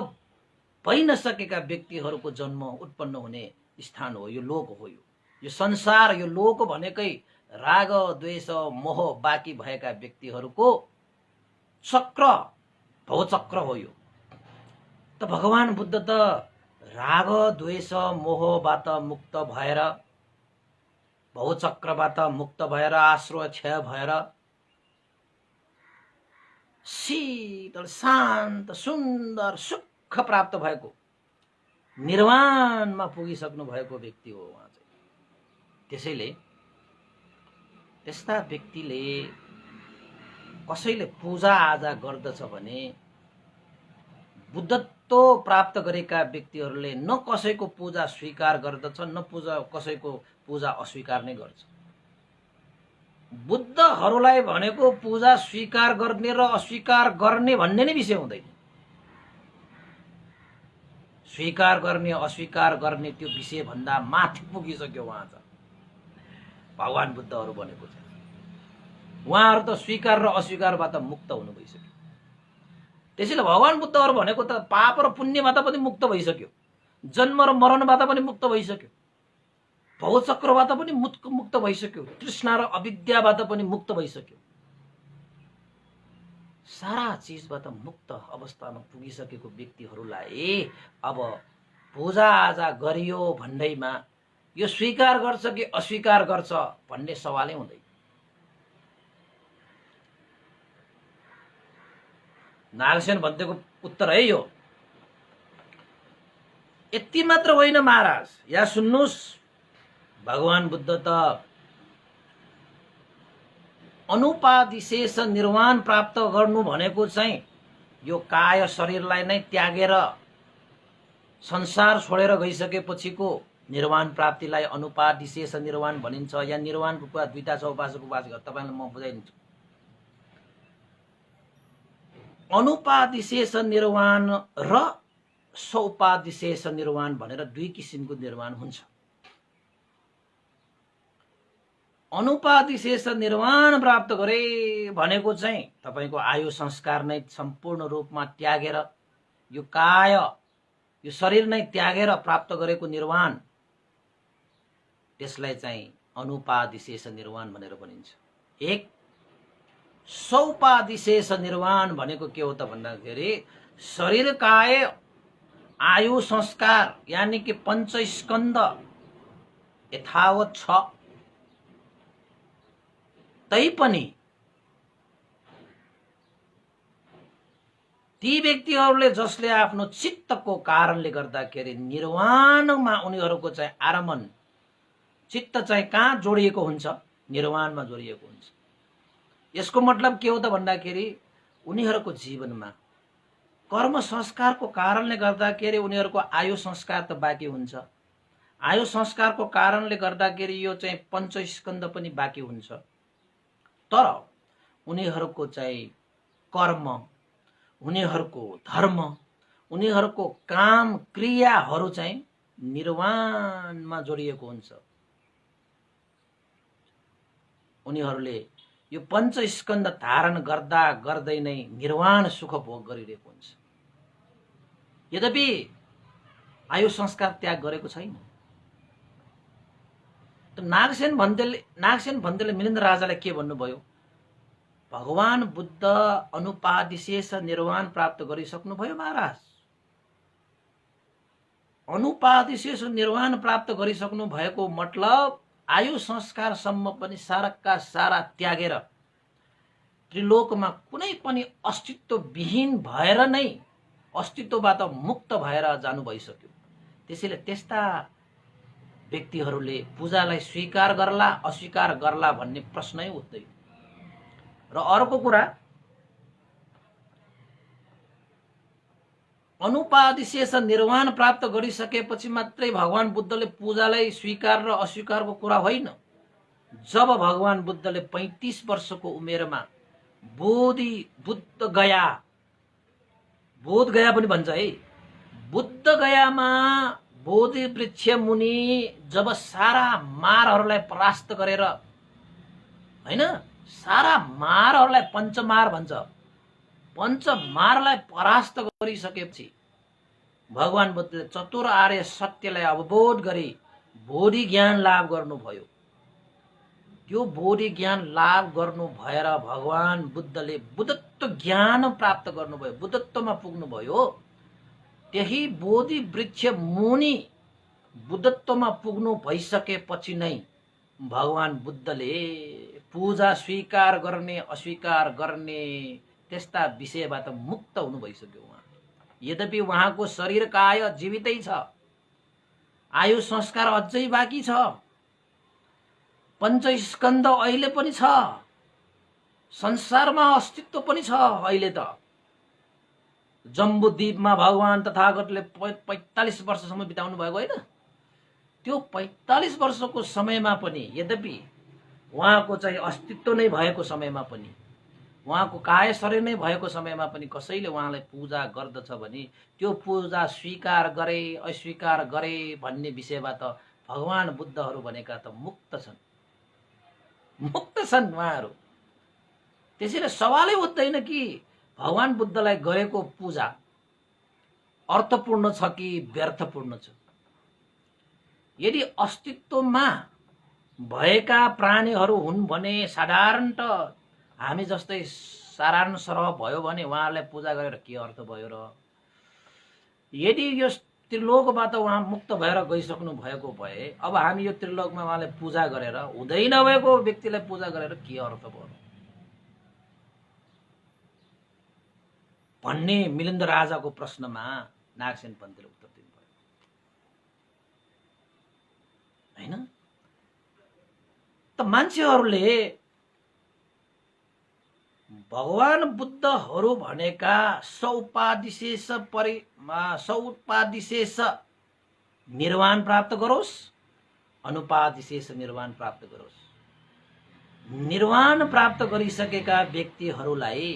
भइ नसकेका व्यक्तिहरूको जन्म उत्पन्न हुने स्थान हो, यो लोक हो। यो संसार, यो लोक भनेकै राग द्वेष मोह बाँकी भएका व्यक्तिहरूको चक्र, भवचक्र हो यो। त भगवान बुद्ध त राग द्वेष मोहबाट मुक्त भएर, भवचक्रबाट मुक्त भएर, आश्रय क्षय भएर शीतल शान्त सुन्दर सुख प्राप्त भएको निर्वाणमा पुगिसक्नु भएको व्यक्ति हो उहाँ चाहिँ। त्यसैले त्यस्ता व्यक्तिले कसैले पूजा आजा गर्दछ भने बुद्धत्व प्राप्त गरेका व्यक्तिहरूले न कसैको पूजा स्वीकार गर्दछ, न कसैको पूजा अस्वीकार नै गर्छ। बुद्धहरूलाई भनेको पूजा स्वीकार गर्ने र अस्वीकार गर्ने भन्ने नै विषय हुँदैन। स्वीकार गर्ने अस्वीकार गर्ने त्यो विषय भन्दा माथि पुगिसक्यो उहाँ त भगवान बुद्धहरू भनेको छ। उहाँहरू त स्वीकार र अस्वीकारबाट मुक्त हुनु भइसक्यो। त्यसैले भगवान बुद्धहरू भनेको त पाप र पुण्यबाट पनि मुक्त भइसक्यो, जन्म र मरणबाट पनि मुक्त भइसक्यो, भवचक्रबाट पनि मुक्त भइसक्यो, तृष्णा र अविद्याबाट पनि मुक्त भइसक्यो। सारा चीजबाट मुक्त अवस्थामा पुगिसकेको व्यक्तिहरूलाई अब पूजा आजा गरियो भन्दैमा यो स्वीकार गर्छ कि अस्वीकार गर्छ भन्ने सवालै हुँदैन। नागसेन भन्तेको उत्तर है यो। यति मात्र होइन महाराज, या सुन्नुस्, भगवान बुद्ध त अनुपादिशेष निर्वाण प्राप्त गर्नु भनेको चाहिँ यो काय शरीरलाई नै त्यागेर संसार छोडेर गइसकेपछिको निर्वाण प्राप्तिलाई अनुपादिशेष निर्वाण भनिन्छ। या निर्वाणको कुरा दुईटा छ, उपासक तपाईलाई म बुझाइदिन्छु। अनुपादिशेष निर्वाण र सौपादिशेष निर्वाण भनेर दुई किसिमको निर्वाण हुन्छ। अनुपादिशेष निर्वाण प्राप्त गरे भनेको चाहिँ तपाईको आयु संस्कार नै सम्पूर्ण रूपमा त्यागेर, यो काय यो शरीर नै त्यागेर प्राप्त गरेको निर्वाण, त्यसलाई चाहिँ अनुपादिशेष निर्वाण भनेर भनिन्छ। एक सौपादिशेष निर्वाण भनेको के हो त भन्दाखेरि शरीर काय आयु संस्कार यानी कि पञ्चस्कन्ध यथावत छ, तैपनि ती व्यक्तिहरूले जसले आफ्नो चित्तको कारणले गर्दाखेरि निर्वाणमा उनीहरूको चाहिँ आरमण, चित्त चाहिँ कहाँ जोडिएको हुन्छ? निर्वाणमा जोडिएको हुन्छ। यसको मतलब के हो त भन्दाखेरि उनीहरूको जीवनमा कर्म संस्कारको कारणले गर्दाखेरि उनीहरूको आयु संस्कार त बाँकी हुन्छ। आयु संस्कारको कारणले गर्दाखेरि यो चाहिँ पञ्चस्कन्ध पनि बाँकी हुन्छ। तर उनीहरूको चाहिँ कर्म, उनीहरूको धर्म, उनीहरूको काम क्रियाहरू चाहिँ निर्वाणमा जोडिएको हुन्छ। उनीहरूले यो पञ्चस्कन्ध धारण गर्दा गर्दै नै निर्वाण सुख भोग गरिरहेको हुन्छ। यद्यपि आयु संस्कार त्याग गरेको छैन। नागसेन भन्तेले मिलिन्द राजालाई के भन्नुभयो? भगवान बुद्ध अनुपादिशेष निर्वाण प्राप्त गरिसक्नुभयो महाराज। अनुपादिशेष निर्वाण प्राप्त गरिसक्नु भएको मतलब आयु संस्कारसम्म पनि साराका सारा त्यागेर त्रिलोकमा कुनै पनि अस्तित्वविहीन भएर नै अस्तित्वबाट मुक्त भएर जानु भइसक्यो। त्यसैले त्यस्ता व्यक्तिहरूले पूजालाई स्वीकार गर्ला अस्वीकार गर्ला भन्ने प्रश्नै उठ्दैन। र अर्को कुरा, अनुपादिशेष निर्वाण प्राप्त गरिसकेपछि मात्रै भगवान बुद्धले पूजालाई स्वीकार र अस्वीकारको कुरा होइन। जब भगवान बुद्धले 35 वर्षको उमेरमा बुद्ध गया पनि भन्छ है, बुद्ध गयामा बोधि वृक्ष मुनि जब सारा मारहरूलाई परास्त गरेर, हैन, सारा मारहरूलाई पञ्चमार भन्छ, पञ्चमारलाई परास्त गरिसकेपछि भगवान बुद्धले चतुर आर्य सत्यलाई अवबोध गरी बोधि ज्ञान लाभ गर्नुभयो। त्यो बोधि ज्ञान लाभ गर्नु भएर भगवान बुद्धले बुद्धत्व ज्ञान प्राप्त गर्नुभयो, बुद्धत्वमा पुग्नुभयो। त्यही बोधि वृक्ष मुनि बुद्धत्वमा पुग्नु भइसकेपछि नै भगवान बुद्धले पूजा स्वीकार गर्ने अस्वीकार गर्ने त्यस्ता विषयबाट मुक्त हुनु भइसक्यो उहाँ। यद्यपि उहाँको शरीर काया जीवितै छ, आयु संस्कार अझै बाँकी छ, पञ्चस्कन्ध अहिले पनि छ, संसारमा अस्तित्व पनि छ। अहिले त जम्बुद्वीपमा भगवान तथागतले 45 वर्षसम्म बिताउनु भएको होइन। त्यो 45 वर्षको समयमा पनि, यद्यपि उहाँको चाहिँ अस्तित्व नै भएको समयमा पनि, उहाँको काय शरीर नै भएको समयमा पनि कसैले उहाँलाई पूजा गर्दछ भने त्यो पूजा स्वीकार गरे अस्वीकार गरे भन्ने विषयबाट भगवान बुद्धहरू भनेका त मुक्त छन्, मुक्त छन् उहाँहरू। त्यसैले सवालै उठ्दैन कि भगवान बुद्धलाई गरेको पूजा अर्थपूर्ण छ कि व्यर्थपूर्ण छ। यदि अस्तित्वमा भएका प्राणीहरू हुन् भने साधारणत हामी जस्तै साधारण सरह भयो भने उहाँहरूलाई पूजा गरेर के अर्थ भयो र? यदि यो त्रिलोकबाट उहाँ मुक्त भएर गइसक्नु भएको भए अब हामी यो त्रिलोकमा उहाँलाई पूजा गरेर हुँदै नभएको व्यक्तिलाई पूजा गरेर के अर्थ भयो भन्ने मिलिन्द राजाको प्रश्नमा नागसेन पन्तले उत्तर दिनुभयो हैन। त मान्छेहरूले भगवान बुद्धहरू भनेका सौपादिशेष निर्वाण प्राप्त गरोस्, अनुपादिशेष निर्वाण प्राप्त गरोस्। निर्वाण प्राप्त गरिसकेका व्यक्तिहरूलाई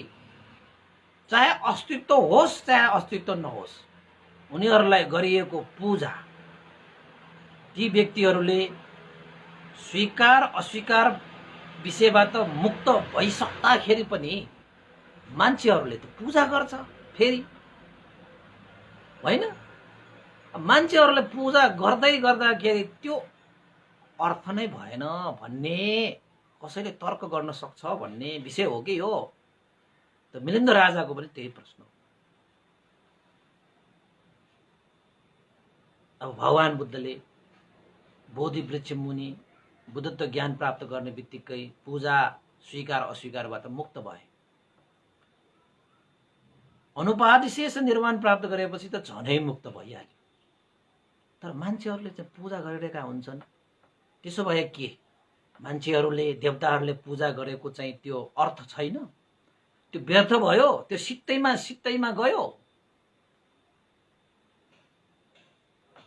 चाहे अस्तित्व होस् चाहे अस्तित्व नहोस्, उनीहरूलाई गरिएको पूजा ती व्यक्तिहरूले स्वीकार अस्वीकार विषयबाट मुक्त भइसक्दाखेरि पनि मान्छेहरूले त पूजा गर्छ फेरि होइन। मान्छेहरूले पूजा गर्दै गर्दाखेरि त्यो अर्थ नै भएन भन्ने कसैले तर्क गर्न सक्छ भन्ने विषय हो कि हो। त मिलिन्द राजाको पनि त्यही प्रश्न हो। अब भगवान बुद्धले बोधि वृक्ष मुनि बुद्धत्व ज्ञान प्राप्त गर्ने बित्तिकै पूजा स्वीकार अस्वीकारबाट मुक्त भए। अनुपादिशेष निर्वाण प्राप्त गरेपछि त झनै मुक्त भइहाल्यो। तर मान्छेहरूले चाहिँ पूजा गरिरहेका हुन्छन्। त्यसो भए के मान्छेहरूले देवताहरूले पूजा गरेको चाहिँ त्यो अर्थ छैन? त्यो व्यर्थ भयो? त्यो सित्तैमा गयो?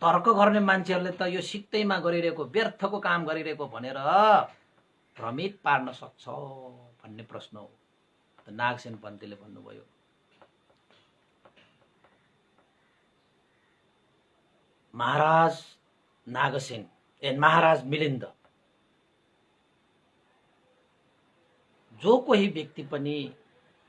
तर्क गर्ने मान्छेहरूले त यो सित्तैमा गरिरहेको व्यर्थको काम गरिरहेको भनेर भ्रमित पार्न सक्छ भन्ने प्रश्न हो। त नागसेन पन्तले भन्नुभयो महाराज मिलिन्द, जो कोही व्यक्ति पनि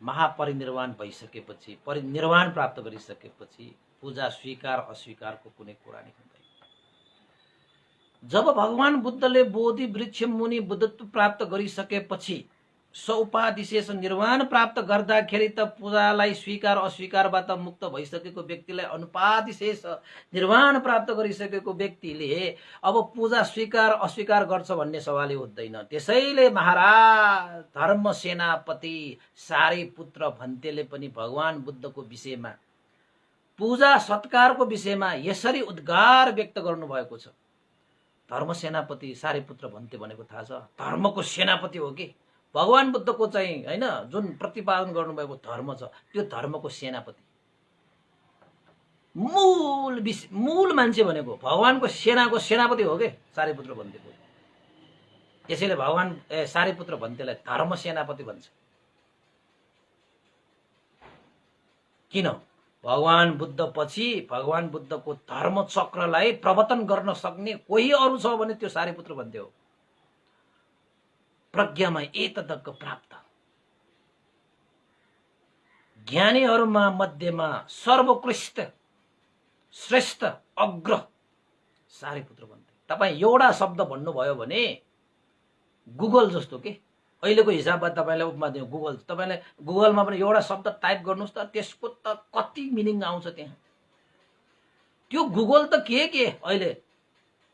महापरिनिर्वाण भइसकेपछि परिनिर्वाण प्राप्त गरिसकेपछि पूजा स्वीकार अस्वीकारको कुनै कुरा नै हुँदैन। जब भगवान बुद्धले बोधि वृक्ष मुनि बुद्धत्व प्राप्त गरिसकेपछि सौपादिशेष निर्वाण प्राप्त गर्दाखेरि त पूजालाई स्वीकार अस्वीकारबाट मुक्त भइसकेको व्यक्तिलाई अनुपादिशेष निर्वाण प्राप्त गरिसकेको व्यक्तिले अब पूजा स्वीकार अस्वीकार गर्छ भन्ने सवालै उठ्दैन। त्यसैले महाराज धर्म सेनापति सारीपुत्र भन्तेले पनि भगवान बुद्धको विषयमा पूजा सत्कारको विषयमा यसरी उद्गार व्यक्त गर्नुभएको छ। धर्म सेनापति सारीपुत्र भन्ते भनेको थाहा छ? धर्मको सेनापति हो कि भगवान बुद्धको चाहिँ हैन, जुन प्रतिपादन गर्नुभएको धर्म छ त्यो धर्मको सेनापति, मूल मान्छे भनेको भगवानको सेनाको सेनापति हो के सारीपुत्र भन्तेको। त्यसैले भगवान सारीपुत्र भन्तेलाई धर्म सेनापति भन्छ। किन? भगवान बुद्ध पछि भगवान बुद्धको धर्म चक्रलाई प्रवर्तन गर्न सक्ने कोही अरू छ भने त्यो सारीपुत्र भन्ते हो। प्रज्ञामा एतदग्ग प्राप्त ज्ञानीहरूमा मध्येमा सर्वोत्कृष्ट श्रेष्ठ अग्र सारीपुत्र भन्थे। तपाईँ एउटा शब्द भन्नुभयो भने गुगल जस्तो के अहिलेको हिसाबमा तपाईँलाई उपमा दिउँ गुगल, तपाईँले गुगलमा पनि एउटा शब्द टाइप गर्नुहोस् त त्यसको त कति मिनिङ आउँछ त्यहाँ। त्यो गुगल त के अहिले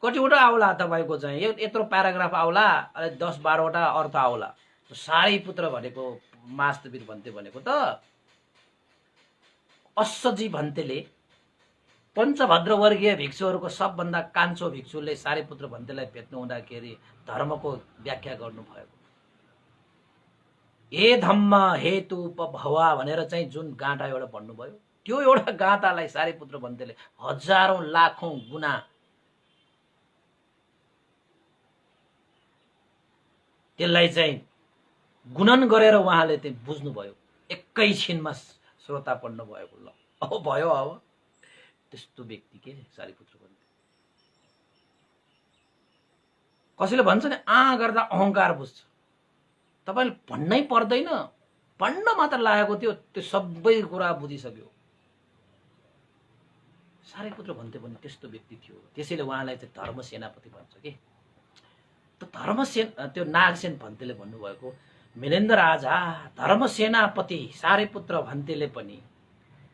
कतिवटा आउला तपाईँको चाहिँ यत्रो प्याराग्राफ आउला, अहिले 10-12वटा अर्थ आउला। सारीपुत्र भनेको मास्तवीर भन्ते भनेको त अस्सजी भन्तेले पञ्चभद्र वर्गीय भिक्षुहरूको सबभन्दा कान्छो भिक्षुले सारीपुत्र भन्तेलाई भेट्नु हुँदाखेरि धर्मको व्याख्या गर्नुभएको। हे धम्म हेतु उपभवा भनेर चाहिँ जुन गाँटा एउटा भन्नुभयो, त्यो एउटा गाँटालाई सारीपुत्र भन्तेले हजारौं लाखौं गुना त्यसलाई चाहिँ गुणन गरेर उहाँले चाहिँ बुझ्नुभयो। एकैछिनमा श्रोता पढ्नु भएको। ल अब भयो, अब त्यस्तो व्यक्ति के सारीपुत्र भन्थे। कसैले भन्छ नि गर्दा अहंकार बुझ्छ। तपाईले भन्नै पर्दैन, पढ्न मात्र लागेको थियो, त्यो सबै कुरा बुझिसक्यो। सारीपुत्र भन्थे पनि त्यस्तो व्यक्ति थियो। त्यसैले उहाँलाई चाहिँ धर्म सेनापति भन्छ के। त्यो नागसेन भन्तेले भन्नुभएको मिलेन्द्र राजा धर्म सेनापति सारीपुत्र भन्तेले पनि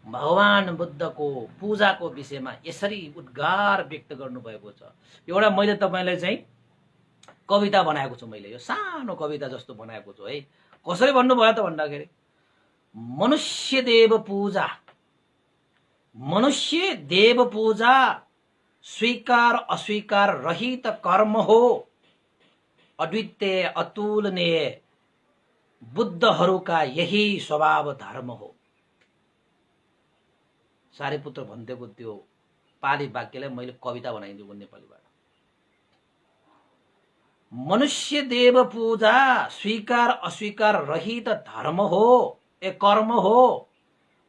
भगवान बुद्धको पूजाको विषयमा यसरी उद्गार व्यक्त गर्नुभएको छ। एउटा मैले तपाईलाई चाहिँ कविता बनाएको छु। मैले यो सानो कविता जस्तो बनाएको छु है। कसरी भन्नुभयो त भन्दाखेरि मनुष्य देव पूजा स्वीकार अस्वीकार रहित कर्म हो, अद्वितीय अतुलनीय बुद्धहरूका यही स्वभाव धर्म हो। सारीपुत्र भन्तेको त्यो पाली वाक्यलाई मैले कविता बनाइदिएको नेपालीबाट। मनुष्य देव पूजा स्वीकार अस्वीकार रहित धर्म हो, कर्म हो,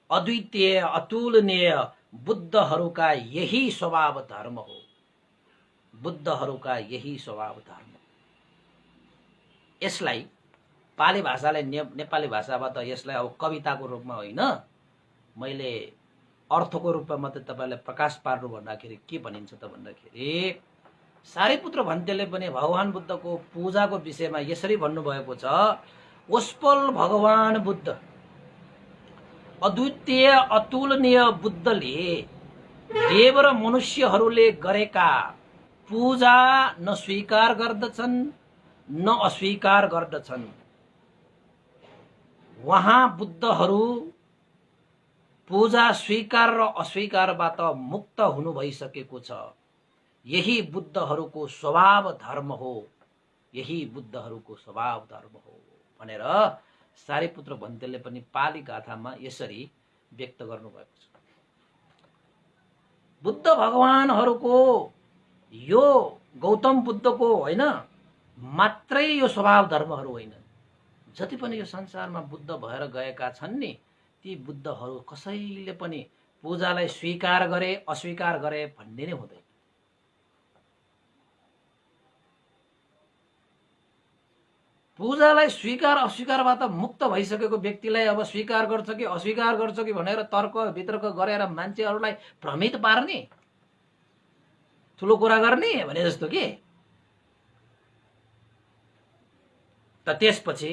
अद्वितीय अतुलनीय बुद्धहरूका यही स्वभाव धर्म हो। बुद्धहरूका यही स्वभाव धर्म। यसलाई पाली भाषालाई नेपाली भाषाबाट यसलाई अब कविताको रूपमा होइन, मैले अर्थको रूपमा मात्रै तपाईलाई प्रकाश पार्नु भन्दाखेरि के भनिन्छ त भन्दाखेरि सारीपुत्र भन्तेले पनि भगवान बुद्धको पूजाको विषयमा यसरी भन्नुभएको छ। ओस्पल भगवान बुद्ध अद्वितीय अतुलनीय बुद्धले देव र मनुष्यहरूले गरेका पूजा न स्वीकार गर्दछन् न अस्वीकार गर्दछन्। वहाँ बुद्धहरू पूजा स्वीकार र अस्वीकारबाट मुक्त हुनु भइसकेको छ। यही बुद्धहरूको स्वभाव धर्म हो, यही बुद्धहरूको स्वभाव धर्म हो भनेर सारीपुत्र भन्तेले पनि पाली गाथामा यसरी व्यक्त गर्नुभएको छ। बुद्ध भगवानहरूको यो गौतम बुद्धको होइन मात्रै यो स्वभाव धर्महरू होइन। जति पनि यो संसारमा बुद्ध भएर गएका छन् नि, ती बुद्धहरू कसैले पनि पूजालाई स्वीकार गरे अस्वीकार गरे भन्ने नै हुँदैन। पूजालाई स्वीकार अस्वीकारबाट मुक्त भइसकेको व्यक्तिलाई अब स्वीकार गर्छ कि अस्वीकार गर्छ कि भनेर तर्क वितर्क गरेर मान्छेहरूलाई भ्रमित पार्ने, ठुलो कुरा गर्ने भने जस्तो के। त त्यसपछि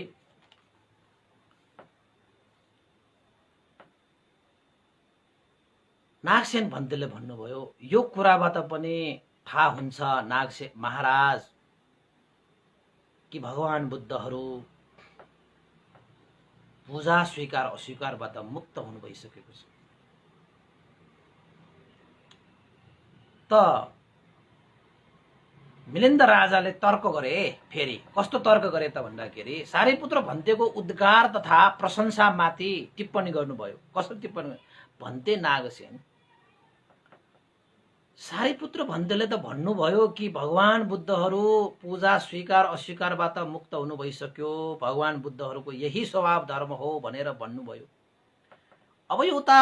नागसेन भन्तेले भन्नुभयो, यो कुराबाट पनि थाहा हुन्छ नागसेन महाराज कि भगवान बुद्धहरू पूजा स्वीकार अस्वीकारबाट मुक्त हुनु भइसकेको छ। त मिलिन्द राजाले तर्क गरे। फेरि कस्तो तर्क गरे त भन्दाखेरि सारीपुत्र भन्तेको उद्गार तथा प्रशंसामाथि टिप्पणी गर्नुभयो। कस्तो टिप्पणी? भन्ते नागसेन, सारीपुत्र भन्तेले त भन्नुभयो कि भगवान बुद्धहरू पूजा स्वीकार अस्वीकारबाट मुक्त हुनु भइसक्यो, भगवान बुद्धहरूको यही स्वभाव धर्म हो भनेर भन्नुभयो। अब एउटा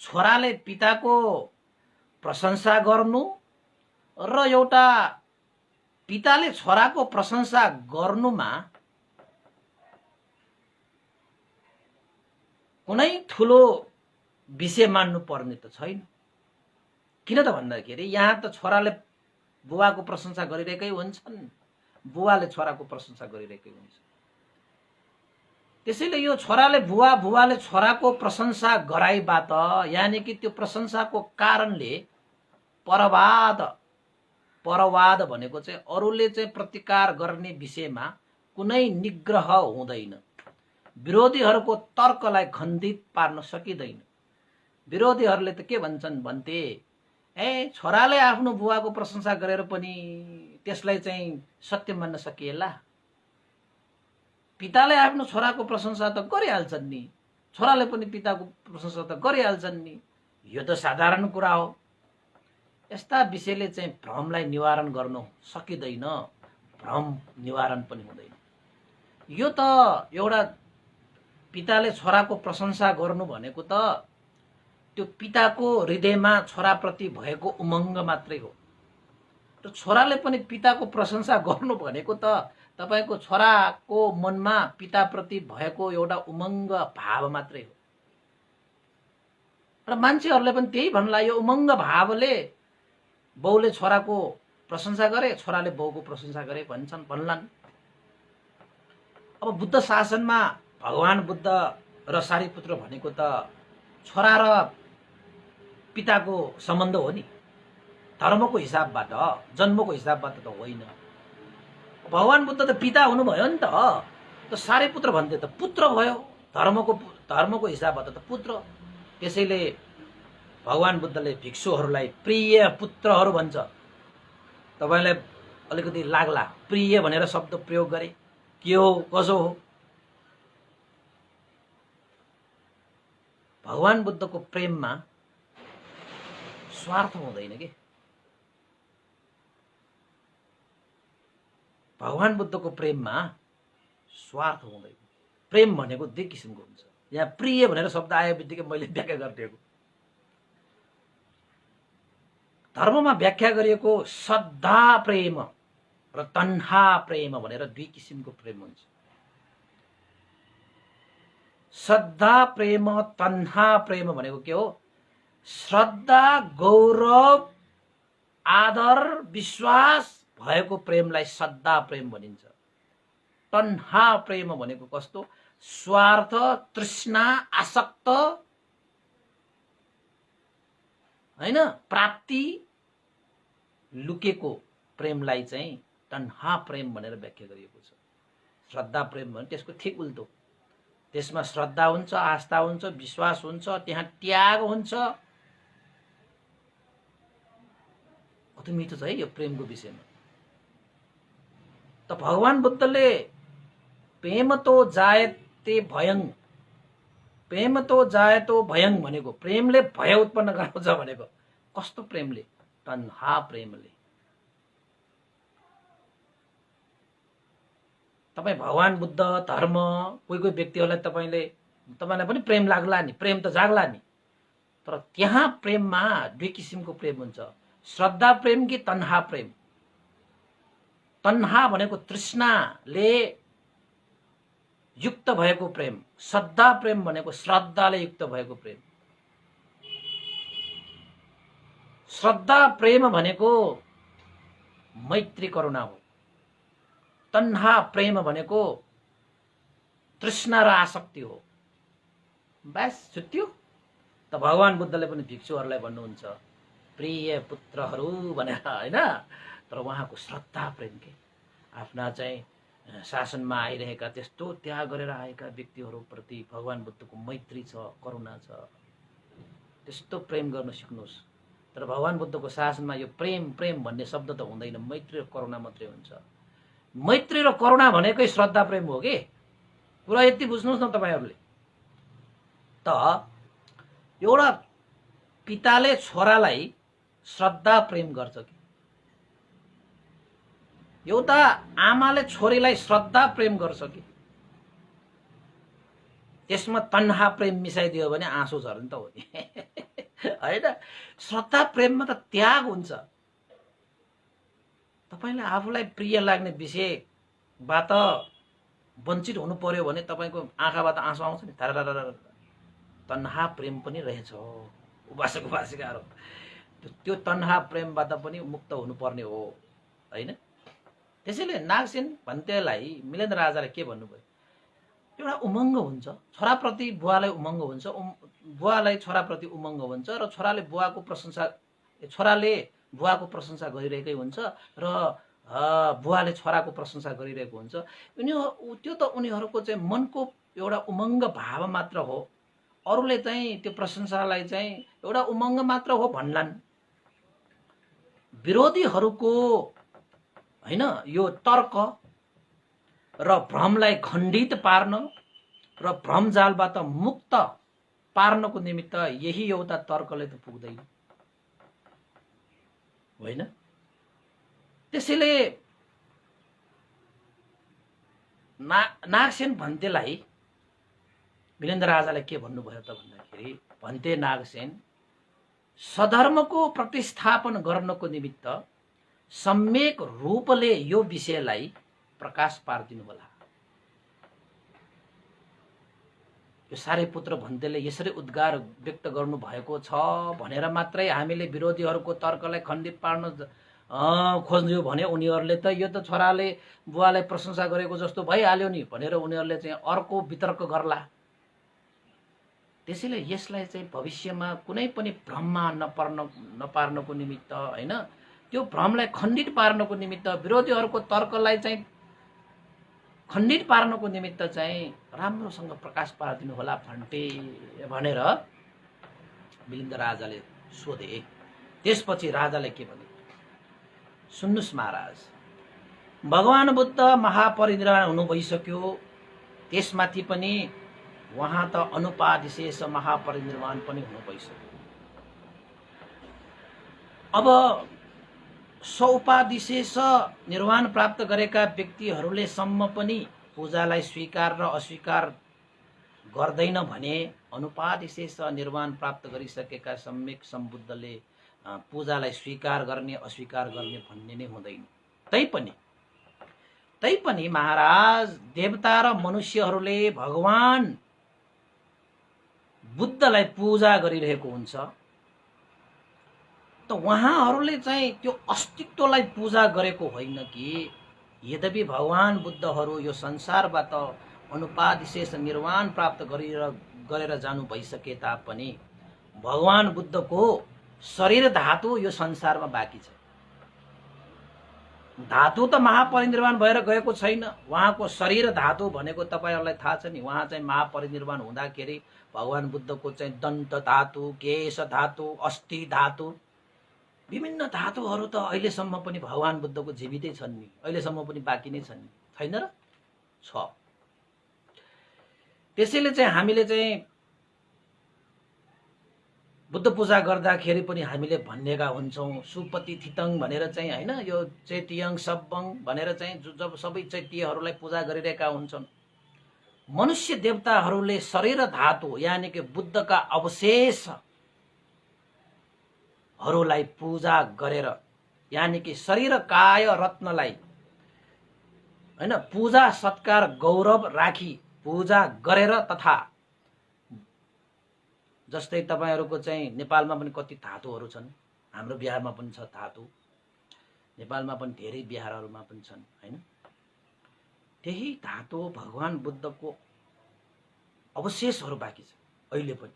छोराले पिताको प्रशंसा गर्नु र एउटा पिताले छोराको प्रशंसा गर्नुमा कुनै ठुलो विषय मान्नु पर्ने त छैन। किन त भन्दाखेरि यहाँ त छोराले बुवाको प्रशंसा गरिरहेकै हुन्छन्, बुवाले छोराको प्रशंसा गरिरहेकै हुन्छ। त्यसैले यो छोराले बुवा, बुवाले छोराको प्रशंसा गराइबाट, यानि कि त्यो प्रशंसाको कारणले परवाद भनेको चाहिँ अरूले चाहिँ प्रतिकार गर्ने विषयमा कुनै निग्रह हुँदैन। विरोधीहरूको तर्कलाई खण्डित पार्न सकिँदैन। विरोधीहरूले त के भन्छन् भन्थे, छोराले आफ्नो बुवाको प्रशंसा गरेर पनि त्यसलाई चाहिँ सत्य मान्न सकिएला। पिताले आफ्नो छोराको प्रशंसा त गरिहाल्छन् नि, छोराले पनि पिताको प्रशंसा त गरिहाल्छन् नि, यो त साधारण कुरा हो। यस्ता विषयले चाहिँ भ्रमलाई निवारण गर्न सकिँदैन, भ्रम निवारण पनि हुँदैन। यो त एउटा पिताले छोराको प्रशंसा गर्नु भनेको त त्यो पिताको हृदयमा छोराप्रति भएको उमङ्ग मात्रै हो। र छोराले पनि पिताको प्रशंसा गर्नु भनेको त तपाईको छोराको मनमा पिताप्रति भएको एउटा उमङ्ग भाव मात्रै हो। र मान्छेहरूले पनि त्यही भन्ला, यो उमङ्ग भावले बाउले छोराको प्रशंसा गरे, छोराले बाउको प्रशंसा गरे भन्लान्। अब बुद्ध शासनमा भगवान बुद्ध र सारीपुत्र भनेको त छोरा र पिताको सम्बन्ध हो नि, धर्मको हिसाबबाट, जन्मको हिसाबबाट त होइन। भगवान बुद्ध त पिता हुनुभयो नि त सारीपुत्र भन्थे त पुत्र भयो, धर्मको हिसाबबाट त पुत्र। त्यसैले भगवान बुद्धले भिक्षुहरूलाई प्रिय पुत्रहरू भन्छ। तपाईलाई अलिकति लाग्ला, प्रिय भनेर शब्द प्रयोग गरे, के हो कसो हो? भगवान बुद्धको प्रेममा स्वार्थ हुँदैन के। भगवान बुद्धको प्रेममा स्वार्थ हुँदैन। प्रेम भनेको दुई किसिमको हुन्छ। यहाँ प्रिय भनेर शब्द आयो बित्तिकै मैले व्याख्या गरिदिएको। धर्ममा व्याख्या गरिएको श्रद्धा प्रेम र तन्हा प्रेम भनेर दुई किसिमको प्रेम हुन्छ। श्रद्धा प्रेम, तन्हा प्रेम भनेको के हो? श्रद्धा, गौरव, आदर, विश्वास भएको प्रेमलाई श्रद्धा प्रेम भनिन्छ। तन्हा प्रेम भनेको कस्तो? स्वार्थ, तृष्णा, आसक्त, हैन, प्राप्ति लुकेको प्रेमलाई चाहिँ तन्हा प्रेम भनेर व्याख्या गरिएको छ। श्रद्धा प्रेम भने त्यसको ठिक उल्टो। त्यसमा श्रद्धा हुन्छ, आस्था हुन्छ, विश्वास हुन्छ, त्यहाँ त्याग हुन्छ। कति मिठो छ है यो प्रेमको विषयमा। त भगवान बुद्धले प्रेम तो जायते भयं, प्रेम तो जायतो भयं भनेको प्रेमले भय उत्पन्न गराउँछ भनेको। कस्तो प्रेमले? तन्हा प्रेमले। तपाईँ भगवान बुद्ध, धर्म, कोही कोही व्यक्तिहरूलाई तपाईँलाई पनि प्रेम लाग्ला नि, प्रेम त जाग्ला नि। तर त्यहाँ प्रेममा दुई किसिमको प्रेम हुन्छ। श्रद्धा प्रेम कि तन्हा प्रेम? तन्हा भनेको तृष्णाले युक्त भएको प्रेम, श्रद्धा प्रेम भनेको श्रद्धाले युक्त भएको प्रेम। श्रद्धा प्रेम भनेको मैत्री करुणा हो। तन्हा प्रेम भनेको तृष्णा र आसक्ति हो। बस छुट्यो। त त भगवान बुद्धले पनि भिक्षुहरूलाई भन्नुहुन्छ प्रिय पुत्रहरू भनेर, होइन? तर उहाँको श्रद्धा प्रेम के आफ्ना चाहिँ शासनमा आइरहेका त्यस्तो त्याग गरेर आएका व्यक्तिहरूप्रति भगवान बुद्धको मैत्री छ, करुणा छ। त्यस्तो प्रेम गर्न सिक्नुहोस्। तर भगवान बुद्धको शासनमा यो प्रेम प्रेम भन्ने शब्द त हुँदैन, मैत्री र करुणा मात्रै हुन्छ। मैत्री र करुणा भनेकै श्रद्धा प्रेम हो के। कुरा यति बुझ्नुहोस् न तपाईहरुले। त एउटा पिताले छोरालाई श्रद्धा प्रेम गर्छ कि एउटा आमाले छोरीलाई श्रद्धा प्रेम गर्छ कि त्यसमा तन्हा प्रेम मिसाइदियो भने आँसु झर्ने त हो नि हैन। श्रद्धा प्रेममा त त्याग हुन्छ। तपाईले आफूलाई प्रिय लाग्ने विषयबाट वञ्चित हुनु पर्यो भने तपाईको आँखाबाट आँसु आउँछ नि। तन्हा प्रेम पनि रहेछ उपासक उपासिकाहरु। त्यो तन्हा प्रेमबाट पनि मुक्त हुनुपर्ने हो हैन। त्यसैले नागसेन भन्तेलाई मिलेन्द्र राजाले के भन्नुभयो, एउटा उमङ्ग हुन्छ छोराप्रति बुवालाई उमङ्ग हुन्छ, बुवालाई छोराप्रति उमङ्ग हुन्छ र छोराले बुवाको प्रशंसा गरिरहेकै हुन्छ र बुवाले छोराको प्रशंसा गरिरहेको हुन्छ। त्यो त उनीहरूको चाहिँ मनको एउटा उमङ्ग भाव मात्र हो। अरूले चाहिँ त्यो प्रशंसालाई चाहिँ एउटा उमङ्ग मात्र हो भन्लान्। विरोधीहरूको हैन यो तर्क र भ्रमलाई खण्डित पार्न र भ्रमजालबाट मुक्त पार्नको निमित्त यही एउटा तर्कले त पुग्दैन होइन। त्यसैले नागसेन भन्तेलाई मिलेन्द्र राजाले के भन्नुभयो त भन्दाखेरि, भन्ते नागसेन सधर्मको प्रतिस्थापन गर्नको निमित्त सम्यक रूपले यो विषयलाई प्रकाश पार्दिनु होला। यो सारीपुत्र भन्तेले यसरी उद्गार व्यक्त गर्नु भएको छ भनेर मात्रै हामीले विरोधीहरूको तर्कलाई खण्डित पार्न खोज्यो भने उनीहरूले त यो त छोराले बुवालाई प्रशंसा गरेको जस्तो भइहाल्यो नि भनेर उनीहरूले चाहिँ अर्को वितर्क गर्ला। त्यसैले यसलाई चाहिँ भविष्यमा कुनै पनि भ्रममा नपार्नको निमित्त हैन, त्यो भ्रमलाई खण्डित पार्नको निमित्त विरोधीहरूको तर्कलाई चाहिँ खण्डित पार्नको निमित्त चाहिँ राम्रोसँग प्रकाश पारिदिनु होला भन्टे भनेर मिलिन्द्र राजाले सोधे। त्यसपछि राजाले के भने, सुन्नुस् महाराज, भगवान बुद्ध महापरिनिर्वाण हुनु भइसक्यो, त्यसमाथि पनि वहाँ त अनुपादिशेष महापरिनिर्वाण पनि हुनु भइसक्यो। अब सौपादिशेष निर्वाण प्राप्त गरेका व्यक्तिहरूले सम्म पनि पूजालाई स्वीकार र अस्वीकार गर्दैन भने अनुपादिशेष निर्वाण प्राप्त गरिसकेका सम्यक सम्बुद्धले पूजालाई स्वीकार गर्ने अस्वीकार गर्ने भन्ने नै हुँदैन। तैपनि महाराज, देवता र मनुष्यहरूले भगवान बुद्धलाई पूजा गरिरहेको हुन्छ, त उहाँहरूले चाहिँ त्यो अस्तित्वलाई पूजा गरेको होइन कि। यद्यपि भगवान बुद्धहरू यो संसारबाट अनुपादिशेष निर्वाण प्राप्त गरेर जानु भइसके तापनि भगवान बुद्धको शरीर धातु यो संसारमा बाँकी छ। धातु त महापरिनिर्वाण भएर गएको छैन। उहाँको शरीर धातु भनेको तपाईहरुलाई थाहा छ नि। उहाँ चाहिँ महापरिनिर्वाण हुँदाखेरि भगवान बुद्धको चाहिँ दन्त धातु, केश धातु, अस्थि धातु, विभिन्न धातुहरू त अहिलेसम्म पनि भगवान बुद्धको जीवितै छन् नि, अहिलेसम्म पनि बाँकी नै छन् नि, छैन र? छ। त्यसैले चाहिँ हामीले चाहिँ बुद्ध पूजा गर्दाखेरि पनि हामीले भन्नेका हुन्छौं सुपति थितङ भनेर चाहिँ हैन, यो चैत्यङ सब्बङ भनेर चाहिँ जब सबै चैत्यहरूलाई पूजा गरिरहेका हुन्छन्। मनुष्य देवताहरूले शरीर धातु यानी कि बुद्धका अवशेष हरूलाई पूजा गरेर यानी कि शरीर काय रत्नलाई हैन पूजा सत्कार गौरव राखी पूजा गरेर, तथा जस्तै तपाईहरुको चाहिँ नेपालमा पनि कति धातुहरू छन्, हाम्रो बिहारमा पनि छ धातु, नेपालमा पनि धेरै बिहारहरूमा पनि छन् हैन। त्यही धातु भगवान बुद्धको अवशेषहरू बाँकी छ अहिले पनि।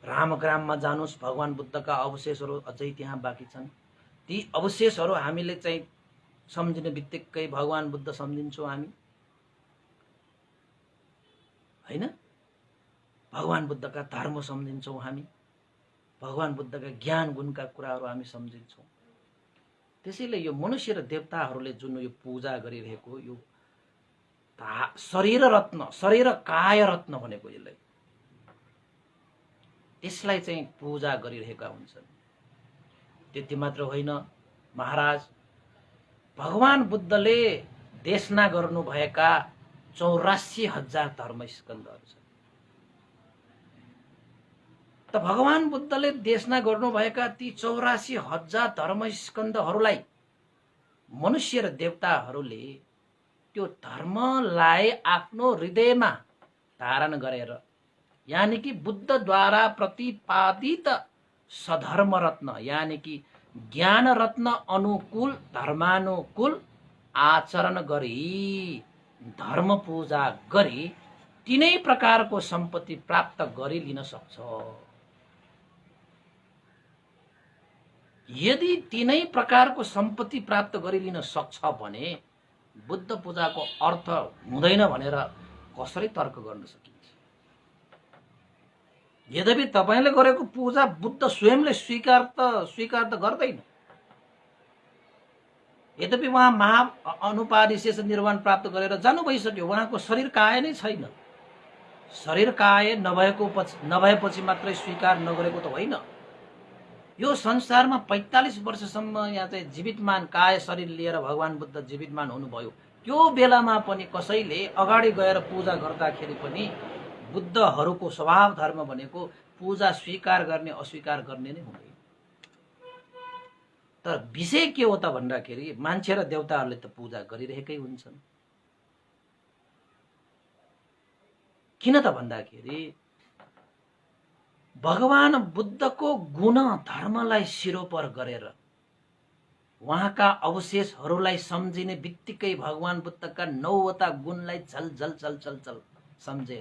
रामग्राममा जानुस्, भगवान बुद्धका अवशेषहरू अझै त्यहाँ बाँकी छन्। ती अवशेषहरू हामीले चाहिँ सम्झिने बित्तिकै भगवान बुद्ध सम्झिन्छौँ हामी, हैन? भगवान बुद्धका धर्म सम्झिन्छौँ हामी, भगवान बुद्धका ज्ञान गुणका कुराहरू हामी सम्झिन्छौँ। त्यसैले यो मनुष्य र देवताहरूले जुन यो पूजा गरिरहेको यो शरीर रत्न, शरीर काय रत्न भनेको यसलाई, त्यसलाई चाहिँ पूजा गरिरहेका हुन्छन्। त्यति मात्र होइन महाराज, भगवान बुद्धले देशना गर्नुभएका 84,000 धर्मस्कन्धहरू छन्। त भगवान बुद्धले देशना गर्नुभएका ती 84,000 धर्मस्कन्धहरूलाई मनुष्य र देवताहरूले त्यो धर्मलाई आफ्नो हृदयमा धारण गरेर, यानी कि बुद्धद्वारा प्रतिपादित सधर्म रत्न, यानी कि ज्ञान रत्न अनुकूल धर्मानुकूल आचरण गरी, धर्म पूजा गरी तीनै प्रकारको सम्पत्ति प्राप्त गरी लिन सक्छ। यदि तीनै प्रकारको सम्पत्ति प्राप्त गरी लिन सक्छ भने बुद्ध पूजाको अर्थ हुँदैन भनेर कसरी तर्क गर्न सकिन्छ? यद्यपि तपाईले गरेको पूजा बुद्ध स्वयंले स्वीकार त गर्दैन। यद्यपि उहाँ महा अनुपादिशेष निर्वाण प्राप्त गरेर जानु भइसक्यो, उहाँको शरीर काय नै छैन। शरीर काय नभएपछि मात्रै स्वीकार नगरेको त होइन। यो संसारमा 45 वर्षसम्म यहाँ चाहिँ जीवितमान काय शरीर लिएर भगवान बुद्ध जीवितमान हुनुभयो। त्यो बेलामा पनि कसैले अगाडि गएर पूजा गर्दाखेरि पनि बुद्धहरूको स्वभाव धर्म भनेको पूजा स्वीकार गर्ने अस्वीकार गर्ने नै हुँदैन। तर विषय के हो त भन्दाखेरि मान्छे र देवताहरूले त पूजा गरिरहेकै हुन्छन्। किन त भन्दाखेरि भगवान बुद्धको गुण धर्मलाई सिरोपर गरेर, उहाँका अवशेषहरूलाई सम्झिने बित्तिकै भगवान बुद्धका 9वटा गुणलाई झल झल चल चल चल सम्झे,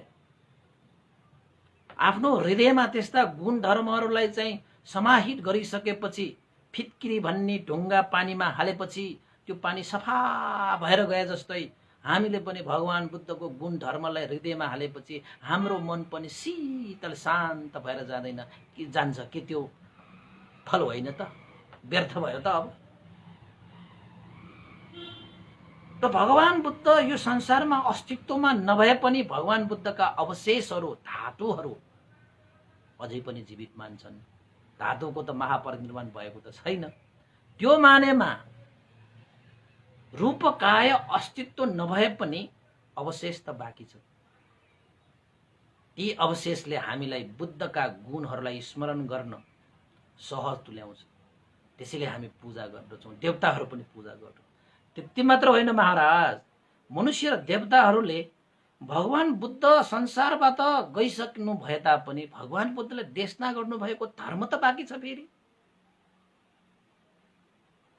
आफ्नो हृदयमा त्यस्ता गुण धर्महरूलाई चाहिँ समाहित गरिसकेपछि फिटकिरी भन्ने ढुङ्गा पानीमा हालेपछि त्यो पानी सफा भएर गए जस्तै हामीले पनि भगवान बुद्धको गुण धर्मलाई हृदयमा हालेपछि हाम्रो मन पनि शीतल शान्त भएर जाँदैन कि जान्छ कि? त्यो फल होइन त, व्यर्थ भयो त। अब त भगवान बुद्ध यो संसारमा अस्तित्वमा नभए पनि भगवान बुद्धका अवशेषहरू, धातुहरू अझै पनि जीवितमान छन्। धातुको त महापरिनिर्वाण भएको त छैन। त्यो मानेमा रूपकाय अस्तित्व नभए पनि अवशेष त बाँकी छ। ती अवशेषले हामीलाई बुद्धका गुणहरूलाई स्मरण गर्न सहज तुल्याउँछ। त्यसैले हामी पूजा गर्दछौँ, देवताहरू पनि पूजा गर्छौँ। त्यति मात्र होइन महाराज, मनुष्य र देवताहरूले भगवान बुद्ध संसारबाट गइसक्नु भए तापनि भगवान बुद्धले देशना गर्नुभएको धर्म त बाँकी छ। फेरि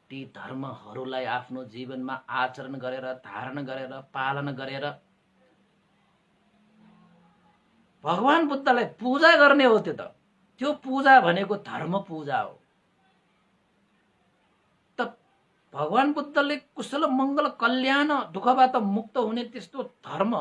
ती धर्महरूलाई आफ्नो जीवनमा आचरण गरेर, धारण गरेर, पालन गरेर भगवान बुद्धलाई पूजा गर्ने हो। त्यो पूजा भनेको धर्म पूजा हो। त भगवान बुद्धले कुशल मङ्गल कल्याण दुःखबाट मुक्त हुने त्यस्तो धर्म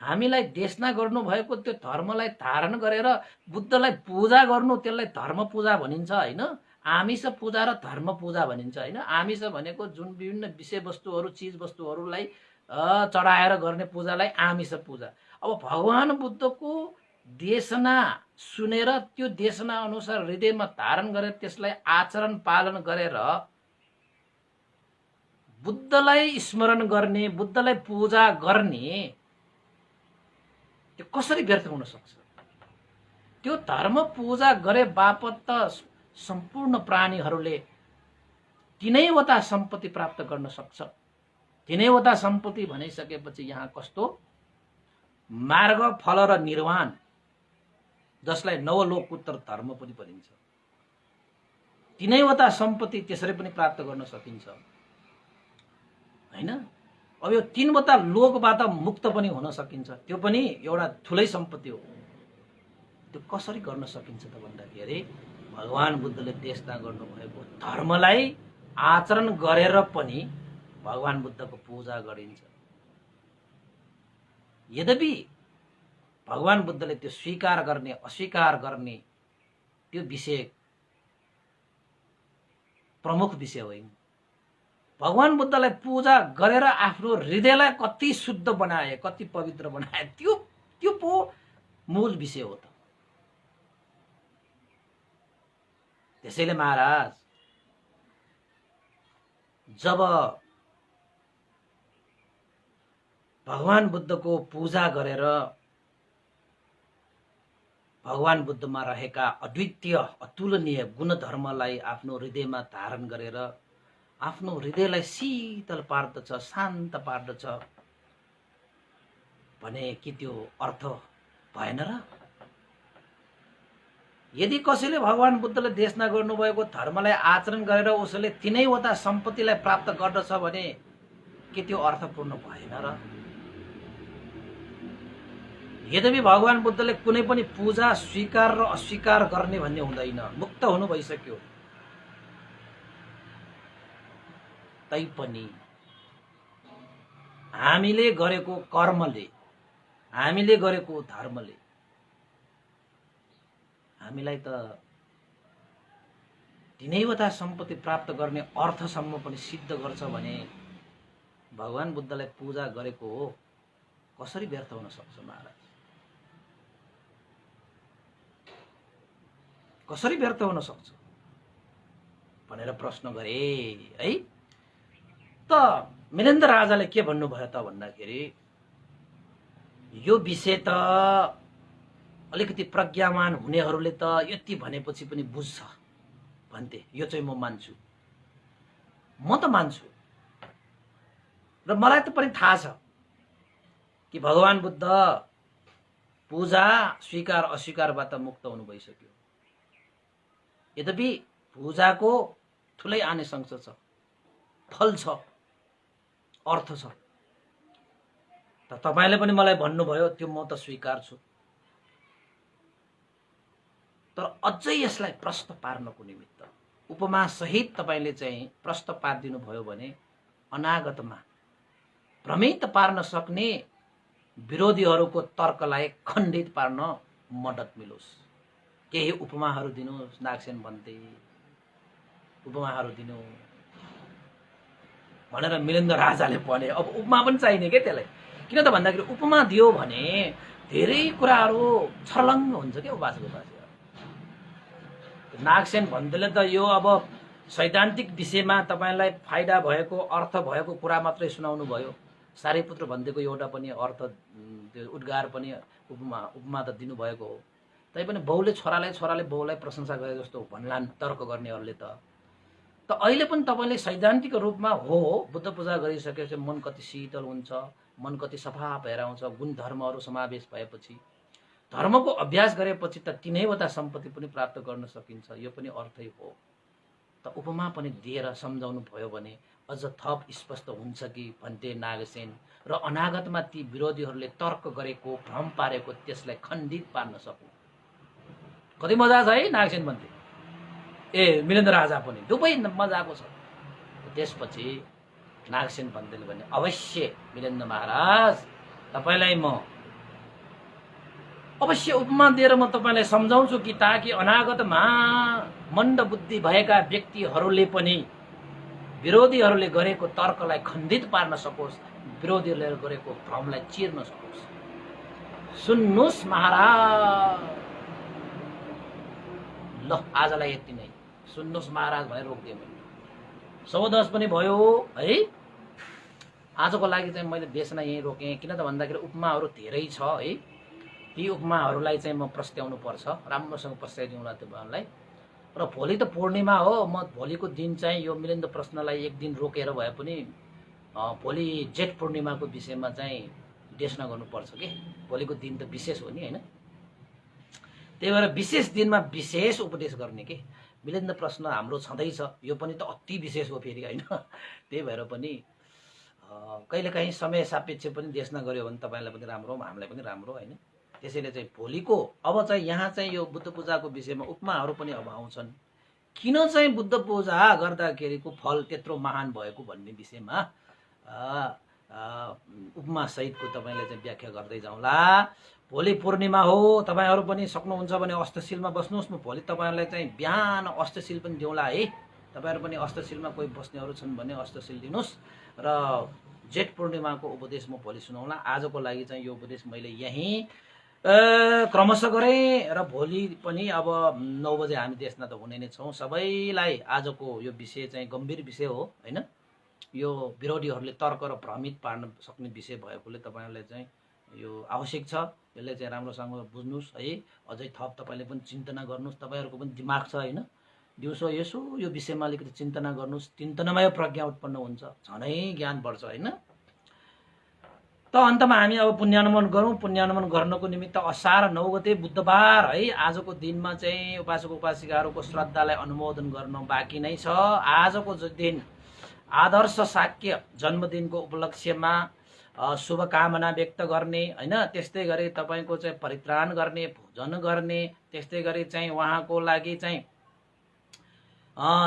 हामीलाई देशना गर्नुभएको त्यो धर्मलाई धारण गरेर बुद्धलाई पूजा गर्नु, त्यसलाई धर्म पूजा भनिन्छ होइन? आमिष पूजा र धर्म पूजा भनिन्छ होइन? आमिष भनेको जुन विभिन्न विषयवस्तुहरू, चिजवस्तुहरूलाई चढाएर गर्ने पूजालाई आमिष पूजा। अब भगवान बुद्धको देशना सुनेर त्यो देशना अनुसार हृदयमा धारण गरेर त्यसलाई आचरण पालन गरेर बुद्धलाई स्मरण गर्ने, बुद्धलाई पूजा गर्ने, त्यो कसरी व्यर्थ हुन सक्छ? त्यो धर्म पूजा गरे बापत त सम्पूर्ण प्राणीहरूले तीनैवटा सम्पत्ति प्राप्त गर्न सक्छ। तीनैवटा सम्पत्ति भनिसकेपछि यहाँ कस्तो मार्ग, फल र निर्वाण, जसलाई नवलोकोत्तर धर्म पनि भनिन्छ, तीनैवटा सम्पत्ति त्यसरी पनि प्राप्त गर्न सकिन्छ हैन? अब यो तीनवटा लोकबाट मुक्त पनि हुन सकिन्छ, त्यो पनि एउटा ठुलै सम्पत्ति हो। त्यो कसरी गर्न सकिन्छ त भन्दाखेरि भगवान बुद्धले देशना गर्नुभएको धर्मलाई आचरण गरेर पनि भगवान बुद्धको पूजा गरिन्छ। यद्यपि भगवान बुद्धले त्यो स्वीकार गर्ने अस्वीकार गर्ने त्यो विषय प्रमुख विषय होइन। भगवान बुद्धलाई पूजा गरेर आफ्नो हृदयलाई कति शुद्ध बनाए, कति पवित्र बनाए, त्यो पो मूल विषय हो त। त्यसैले महाराज जब भगवान बुद्धको पूजा गरेर भगवान बुद्धमा रहेका अद्वितीय अतुलनीय गुणधर्मलाई आफ्नो हृदयमा धारण गरेर आफ्नो हृदयलाई शीतल पार्दछ, शान्त पार्दछ भने कि त्यो अर्थ भएन र? यदि कसैले भगवान बुद्धले देशना गर्नुभएको धर्मलाई आचरण गरेर उसले तिनैवटा सम्पत्तिलाई प्राप्त गर्दछ भने के त्यो अर्थपूर्ण भएन र? यद्यपि भगवान बुद्धले कुनै पनि पूजा स्वीकार र अस्वीकार गर्ने भन्ने हुँदैन, मुक्त हुनु भइसक्यो। तैपनि हामीले गरेको कर्मले, हामीले गरेको धर्मले हामीलाई त तिनैवटा सम्पत्ति प्राप्त गर्ने अर्थसम्म पनि सिद्ध गर्छ भने भगवान बुद्धलाई पूजा गरेको हो कसरी व्यर्थ हुन सक्छ महाराज? कसरी व्यर्थ हुन सक्छ भनेर प्रश्न गरे है। त मिलेन्द्र राजाले के भन्नुभयो त भन्दाखेरि यो विषय त अलिकति प्रज्ञावान हुनेहरूले त यति भनेपछि पनि बुझ्छ भन्थे, यो चाहिँ म मान्छु, म त मान्छु। र मलाई त पनि थाहा छ कि भगवान बुद्ध पूजा स्वीकार अस्वीकारबाट मुक्त हुनु भइसक्यो। यद्यपि पूजाको ठुलै आनिसंश छ, फल छ, अर्थ छ। त तपाईले पनि मलाई भन्नुभयो, त्यो म त स्वीकार छु। तर अझै यसलाई प्रश्न पार्नको निमित्त उपमा सहित तपाईले चाहिँ प्रश्न पारिदिनु भयो भने अनागतमा भ्रमित पार्न सक्ने विरोधीहरूको तर्कलाई खण्डित पार्न मद्दत मिलोस्। केही उपमाहरू दिनुहोस्, नागसेन भन्थे, उपमाहरू दिनु भनेर मिलेन्द्र राजाले भने। अब उपमा पनि चाहिने के त्यसलाई, किन त भन्दाखेरि उपमा दियो भने धेरै कुराहरू छर्लङ्ग हुन्छ के उपासक उपासिका। नागसेन भन्थेले त यो अब सैद्धान्तिक विषयमा तपाईलाई फाइदा भएको अर्थ भएको कुरा मात्रै सुनाउनु भयो। सारीपुत्र भन्देको एउटा पनि अर्थ त्यो उद्गार पनि उपमा त दिनुभएको हो। तैपनि बाउले छोराले बाउलाई प्रशंसा गरे जस्तो भन्लान् तर्क गर्नेहरूले त अहिले पनि तपाईले सैद्धान्तिक रूपमा हो बुद्ध पूजा गरिसकेपछि मन कति शीतल हुन्छ, मन कति सफा भएर आउँछ। गुण धर्महरू समावेश भएपछि धर्मको अभ्यास गरेपछि त तिनैवटा सम्पत्ति पनि प्राप्त गर्न सकिन्छ, यो पनि अर्थै हो। त उपमा पनि दिएर सम्झाउनु भयो भने अझ थप स्पष्ट हुन्छ कि भन्थे नागसेन। र अनागतमा ती विरोधीहरूले तर्क गरेको भ्रम पारेको त्यसलाई खण्डित पार्न सक्नु। कति मजा छ है नागसेन भन्थे, ए मिलेन्द्र राजा पनि दुवै मजाको छ। त्यसपछि नागसेन भन्थेले भने अवश्य मिलेन्द्र महाराज तपाईलाई म अवश्य उपमा दिएर म तपाईलाई सम्झाउँछु कि ताकि अनागतमा मन्द बुद्धि भएका व्यक्तिहरूले पनि विरोधीहरूले गरेको तर्कलाई खण्डित पार्न सकोस्, विरोधीहरूले गरेको भ्रमलाई चिर्न सकोस्। सुन्नुहोस् महाराज, ल आजलाई यति नै, सुन्नुहोस् महाराज भनेर रोकिदिएँ मैले। 110 पनि भयो है। आजको लागि चाहिँ मैले देशना यही रोकेँ, किन त भन्दाखेरि उपमाहरू धेरै छ है। ती उपमाहरूलाई चाहिँ म प्रस्ट्याउनु पर्छ, राम्रोसँग प्रस्ट्याइदिउँला त्यो भनलाई। र भोलि त पूर्णिमा हो, म भोलिको दिन चाहिँ यो मिलेन्द्र प्रश्नलाई एक दिन रोकेर भए पनि भोलि जेठ पूर्णिमाको विषयमा चाहिँ देशना गर्नुपर्छ कि। भोलिको दिन त विशेष हो नि हैन, त्यही भएर विशेष दिनमा विशेष उपदेश गर्ने के। मिलेन्द्र प्रश्न हाम्रो छँदैछ, यो पनि त अति विशेष हो फेरि हैन। त्यही भएर पनि कहिलेकाहीँ समय सापेक्ष पनि देशना गर्यो भने तपाईलाई पनि राम्रो, हामीलाई पनि राम्रो हैन। त्यसैले चाहिँ भोलिको अब चाहिँ यहाँ चाहिँ यो बुद्ध पूजाको विषयमा उपमाहरू पनि अब आउँछन्। किन चाहिँ बुद्ध पूजा गर्दाखेरिको फल त्यत्रो महान भएको भन्ने विषयमा उपमा सहितको तपाईँले चाहिँ व्याख्या गर्दै जाउँला। भोलि पूर्णिमा हो, तपाईँहरू पनि सक्नुहुन्छ भने अष्टशीलमा बस्नुहोस्। म भोलि तपाईँहरूलाई चाहिँ बिहान अष्टशील पनि दिउँला है। तपाईँहरू पनि अष्टशीलमा कोही बस्नेहरू छन् भने अष्टशील दिनुहोस् र जेठ पूर्णिमाको उपदेश म भोलि सुनाउँला। आजको लागि चाहिँ यो उपदेश मैले यहीँ क्रमशः गरेँ र भोलि पनि अब 9 बजे हामी देशमा त हुने नै छौँ। सबैलाई आजको यो विषय चाहिँ गम्भीर विषय हो होइन। यो विरोधीहरूले तर्क र भ्रमित पार्न सक्ने विषय भएकोले तपाईँहरूले चाहिँ यो आवश्यक छ। यसले चाहिँ राम्रोसँग बुझ्नुहोस् है। अझै थप तपाईँले पनि चिन्तना गर्नुहोस्। तपाईँहरूको पनि दिमाग छ होइन। दिउँसो यसो यो विषयमा अलिकति चिन्तना गर्नुहोस्। चिन्तनामय प्रज्ञा उत्पन्न हुन्छ, झनै ज्ञान बढ्छ होइन। त अन्तमा हामी अब पुण्यानुमन गरौँ। पुण्यानुमन गर्नको निमित्त असार 9 गते बुधबार है आजको दिनमा चाहिँ उपासक उपासिकाहरूको श्रद्धालाई अनुमोदन गर्न बाँकी नै छ। आजको दिन आदर्श शाक्य जन्मदिनको उपलक्ष्यमा शुभकामना व्यक्त गर्ने होइन। त्यस्तै गरी तपाईँको चाहिँ परित्राण गर्ने, भोजन गर्ने, त्यस्तै गरी चाहिँ उहाँको लागि चाहिँ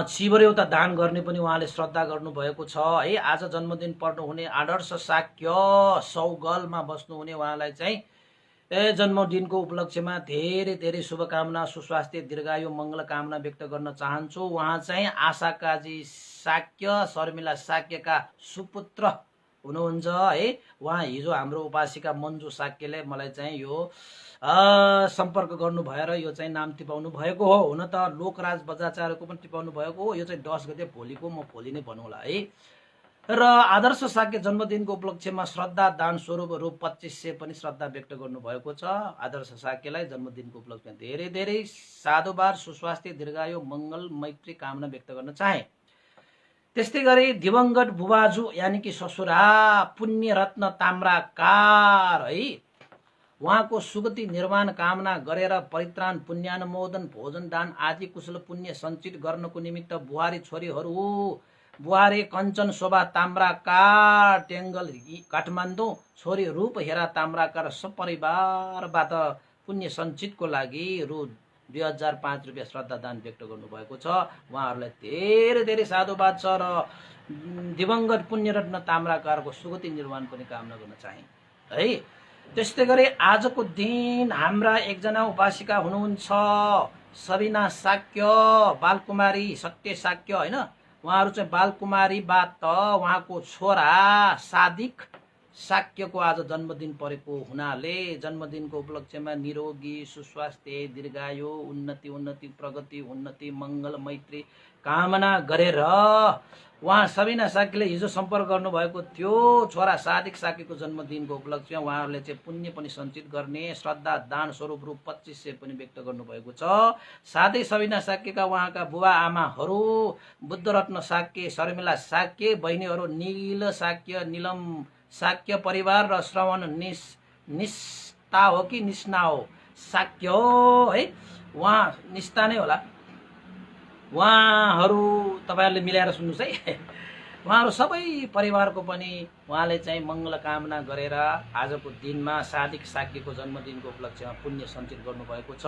छिबर एउटा दान गर्ने पनि उहाँले श्रद्धा गर्नुभएको छ है। आज जन्मदिन पर्नुहुने आदर्श शाक्य सौगलमा बस्नुहुने उहाँलाई चाहिँ जन्मदिनको उपलक्ष्यमा धेरै धेरै शुभकामना, सुस्वास्थ्य, दीर्घायु, मङ्गल कामना व्यक्त गर्न चाहन्छु। उहाँ चाहिँ आशा काजी शाक्य शर्मिला शाक्यका सुपुत्र हुनुहुन्छ है। उहाँ हिजो हाम्रो उपासिका मन्जु शाक्यले मलाई चाहिँ यो सम्पर्क गर्नु भएर यो चाहिँ नाम टिपाउनु भएको हो। हुन त लोकराज बजाचार्यको पनि टिपाउनु भएको हो। यो चाहिँ 10 गते भोलिको म भोलि नै भनौँला है। र आदर्श शाक्य जन्मदिनको उपलक्ष्यमा श्रद्धा दान स्वरूप रु 2500 पनि श्रद्धा व्यक्त गर्नुभएको छ। आदर्श शाक्यलाई जन्मदिनको उपलक्ष्यमा धेरै धेरै साधुवाद, सुस्वास्थ्य, दीर्घायु, मङ्गल, मैत्री कामना व्यक्त गर्न चाहे। त्यस्तै गरी दिवंगत बुबाजु यानि कि ससुरा पुण्यरत्न ताम्राकार है उहाँको सुगति निर्माण कामना गरेर परित्राण, पुण्यानुमोदन, भोजन दान आदि कुशल पुण्य सञ्चित गर्नको निमित्त बुहारी छोरीहरू बुहारी कञ्चन शोभा ताम्राकार टेङ्गल काठमाडौँ छोरी रूप हेरा ताम्राकार सपरिवारबाट पुण्य सञ्चितको लागि रु 2005 रुपियाँ श्रद्धा दान व्यक्त गर्नुभएको छ। उहाँहरूलाई धेरै धेरै साधुवाद छ र दिवंगत पुण्यरत्न ताम्राकारको सुगति निर्माण पनि कामना गर्न चाहे है। त्यस्तै गरी आजको दिन हाम्रा एकजना उपासिका हुनुहुन्छ सबिना शाक्य, बालकुमारी सत्य शाक्य होइन। उहाँहरू चाहिँ बालकुमारीबाट उहाँको छोरा सादिक शाक्यको आज जन्मदिन परेको हुनाले जन्मदिनको उपलक्ष्यमा निरोगी, सुस्वास्थ्य, दीर्घायु, उन्नति प्रगति, उन्नति, मङ्गल, मैत्री कामना गरेर उहाँ सबिना शाक्यले हिजो सम्पर्क गर्नुभएको थियो। छोरा सादिक शाक्यको जन्मदिनको उपलक्ष्यमा उहाँहरूले चाहिँ पुण्य पनि सञ्चित गर्ने, श्रद्धा दान स्वरूप रु 2500 पनि व्यक्त गर्नुभएको छ। साथै सबिना शाक्यका उहाँका बुबा आमाहरू बुद्धरत्न शाक्य, शर्मिला शाक्य, बहिनीहरू नील शाक्य, नीलम शाक्य परिवार र श्रवण निस्ता हो कि निस्ना हो शाक्य हो है। उहाँ निस्ता नै होला। उहाँहरू तपाईँहरूले मिलाएर सुन्नुहोस् है। उहाँहरू सबै परिवारको पनि उहाँले चाहिँ मङ्गल कामना गरेर आजको दिनमा सादिक शाक्यको जन्मदिनको उपलक्ष्यमा पुण्य सञ्चित गर्नुभएको छ।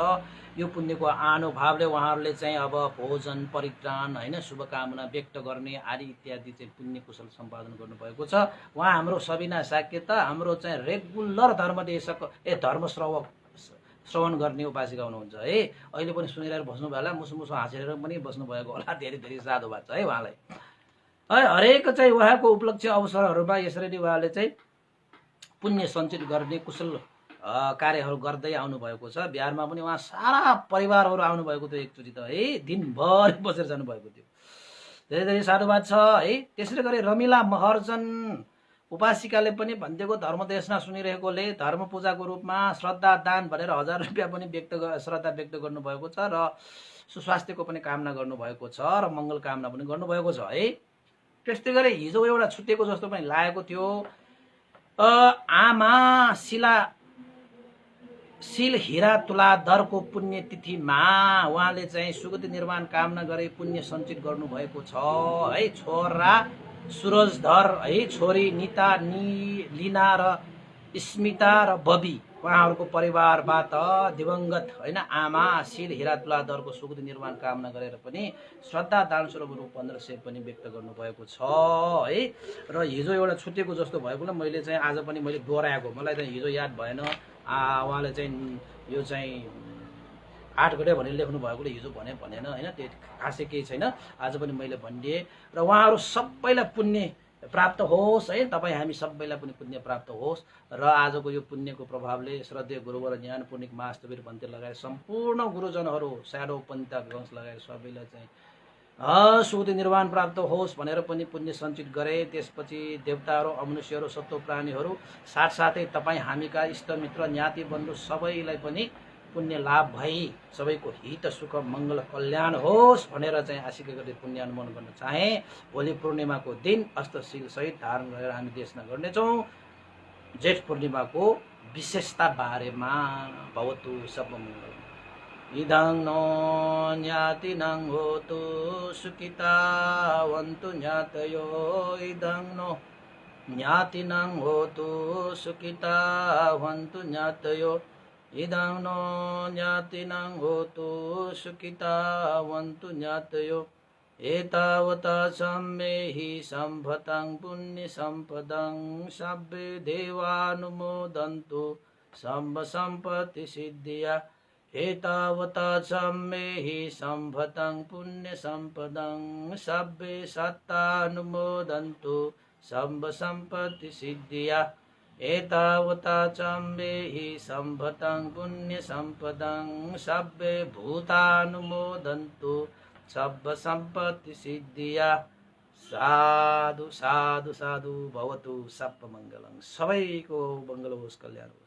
यो पुण्यको अनुभावले उहाँहरूले चाहिँ अब भोजन, परित्राण होइन, शुभकामना व्यक्त गर्ने आदि इत्यादि चाहिँ पुण्य कुशल सम्पादन गर्नुभएको छ। उहाँ हाम्रो सबिना शाक्य त हाम्रो चाहिँ रेगुलर धर्मदेशक धर्म श्रवण गर्ने उपासिका हुनुहुन्छ है। अहिले पनि सुनिरहेर बस्नुभयो होला, मुसु हाँसेर पनि बस्नुभएको होला। धेरै धेरै साधुवाद छ है उहाँलाई है। हरेक चाहिँ उहाँको उपलक्ष्य अवसरहरूमा यसरी उहाँले चाहिँ पुण्य सञ्चित गर्ने कुशल कार्यहरू गर्दै आउनुभएको छ। बिहारमा पनि उहाँ सारा परिवारहरू आउनुभएको थियो एकचोटि त है, दिनभरि बसेर जानुभएको थियो। धेरै धेरै साधुवाद छ है। त्यसै गरी रमिला महर्जन उपासिकाले पनि भनिदिएको धर्मदेशना सुनिरहेकोले धर्म पूजाको रूपमा श्रद्धा दान भनेर 1000 रुपियाँ पनि श्रद्धा व्यक्त गर्नुभएको छ र सुस्वास्थ्यको पनि कामना गर्नुभएको छ र मङ्गल कामना पनि गर्नुभएको छ है। त्यस्तै गरी हिजो एउटा छुट्टिएको जस्तो पनि लागेको थियो। आमा शिल हिरा तुलाधरको पुण्यतिथिमा उहाँले चाहिँ सुगति निर्माण कामना गरे पुण्य सञ्चित गर्नुभएको छ है। छोरा सुरजधर है, छोरी निता लीना र स्मिता र बबी उहाँहरूको परिवारबाट दिवंगत होइन आमा शील हिरा तुलाधरको सुखद निर्माण कामना गरेर पनि श्रद्धा दान स्वरूप रु 1500 पनि व्यक्त गर्नुभएको छ है। र हिजो एउटा छुटेको जस्तो भएकोले मैले चाहिँ आज पनि मैले दोहोऱ्याएको, मलाई चाहिँ हिजो याद भएन। उहाँले चाहिँ यो चाहिँ 8 गते भनेर लेख्नु भएकोले हिजो भनेन होइन, त्यो खासै केही छैन। आज पनि मैले भनिदिएँ र उहाँहरू सबैलाई पुण्य प्राप्त होस् है, तपाईँ हामी सबैलाई पनि पुण्य प्राप्त होस्। र आजको यो पुण्यको प्रभावले श्रद्धेय गुरुवर ज्ञान पूर्णिक महास्तवीर भन्ते लगायत सम्पूर्ण गुरुजनहरू स्याडो पन्था वंश लगायत सबैलाई चाहिँ सुखद निर्वाण प्राप्त होस् भनेर पनि पुण्य सञ्चित गरे। त्यसपछि देवताहरू, अमनुष्यहरू, सत्व प्राणीहरू साथसाथै तपाईँ हामीका इष्टमित्र ज्ञाति बन्धु सबैलाई पनि पुण्य लाभ भई सबैको हित सुख मङ्गल कल्याण होस् भनेर चाहिँ आशिका गर्दै पुण्य अनुमोदन गर्न चाहे। भोलि पूर्णिमाको दिन अष्टशील सहित धारण गरेर हामी देशना गर्नेछौँ जेठ पूर्णिमाको विशेषता बारेमा। भवतु सर्वमङ्गलम्। इदं नो ज्ञातिनं होतु सुखितावन्तु ज्ञातयो। इदं नो ज्ञातिनं होतु सुखितावन्तु ज्ञातयो। इदं नो ज्ञातिनं होतु सुखितावन्तु ज्ञातयो। एतावता सम्मेहि सम्भतं पुण्यसम्पदं सब्बे देवानुमोदन्तु सर्वसम्पत्तिसिद्धिया। एतावता सम्मेहि सम्भतं पुण्यसम्पदं सब्बे सत्तानुमोदन्तु सर्वसम्पत्तिसिद्धिया। एतावता सम्मेहि सम्भतं पुण्यसम्पदं सब्बे भूतानुमोदन्तु सर्वसम्पत्तिसिद्धिया। साधु साधु साधु। भवतु सर्वमङ्गलं। सबैको मङ्गल होस्, कल्याण होस्।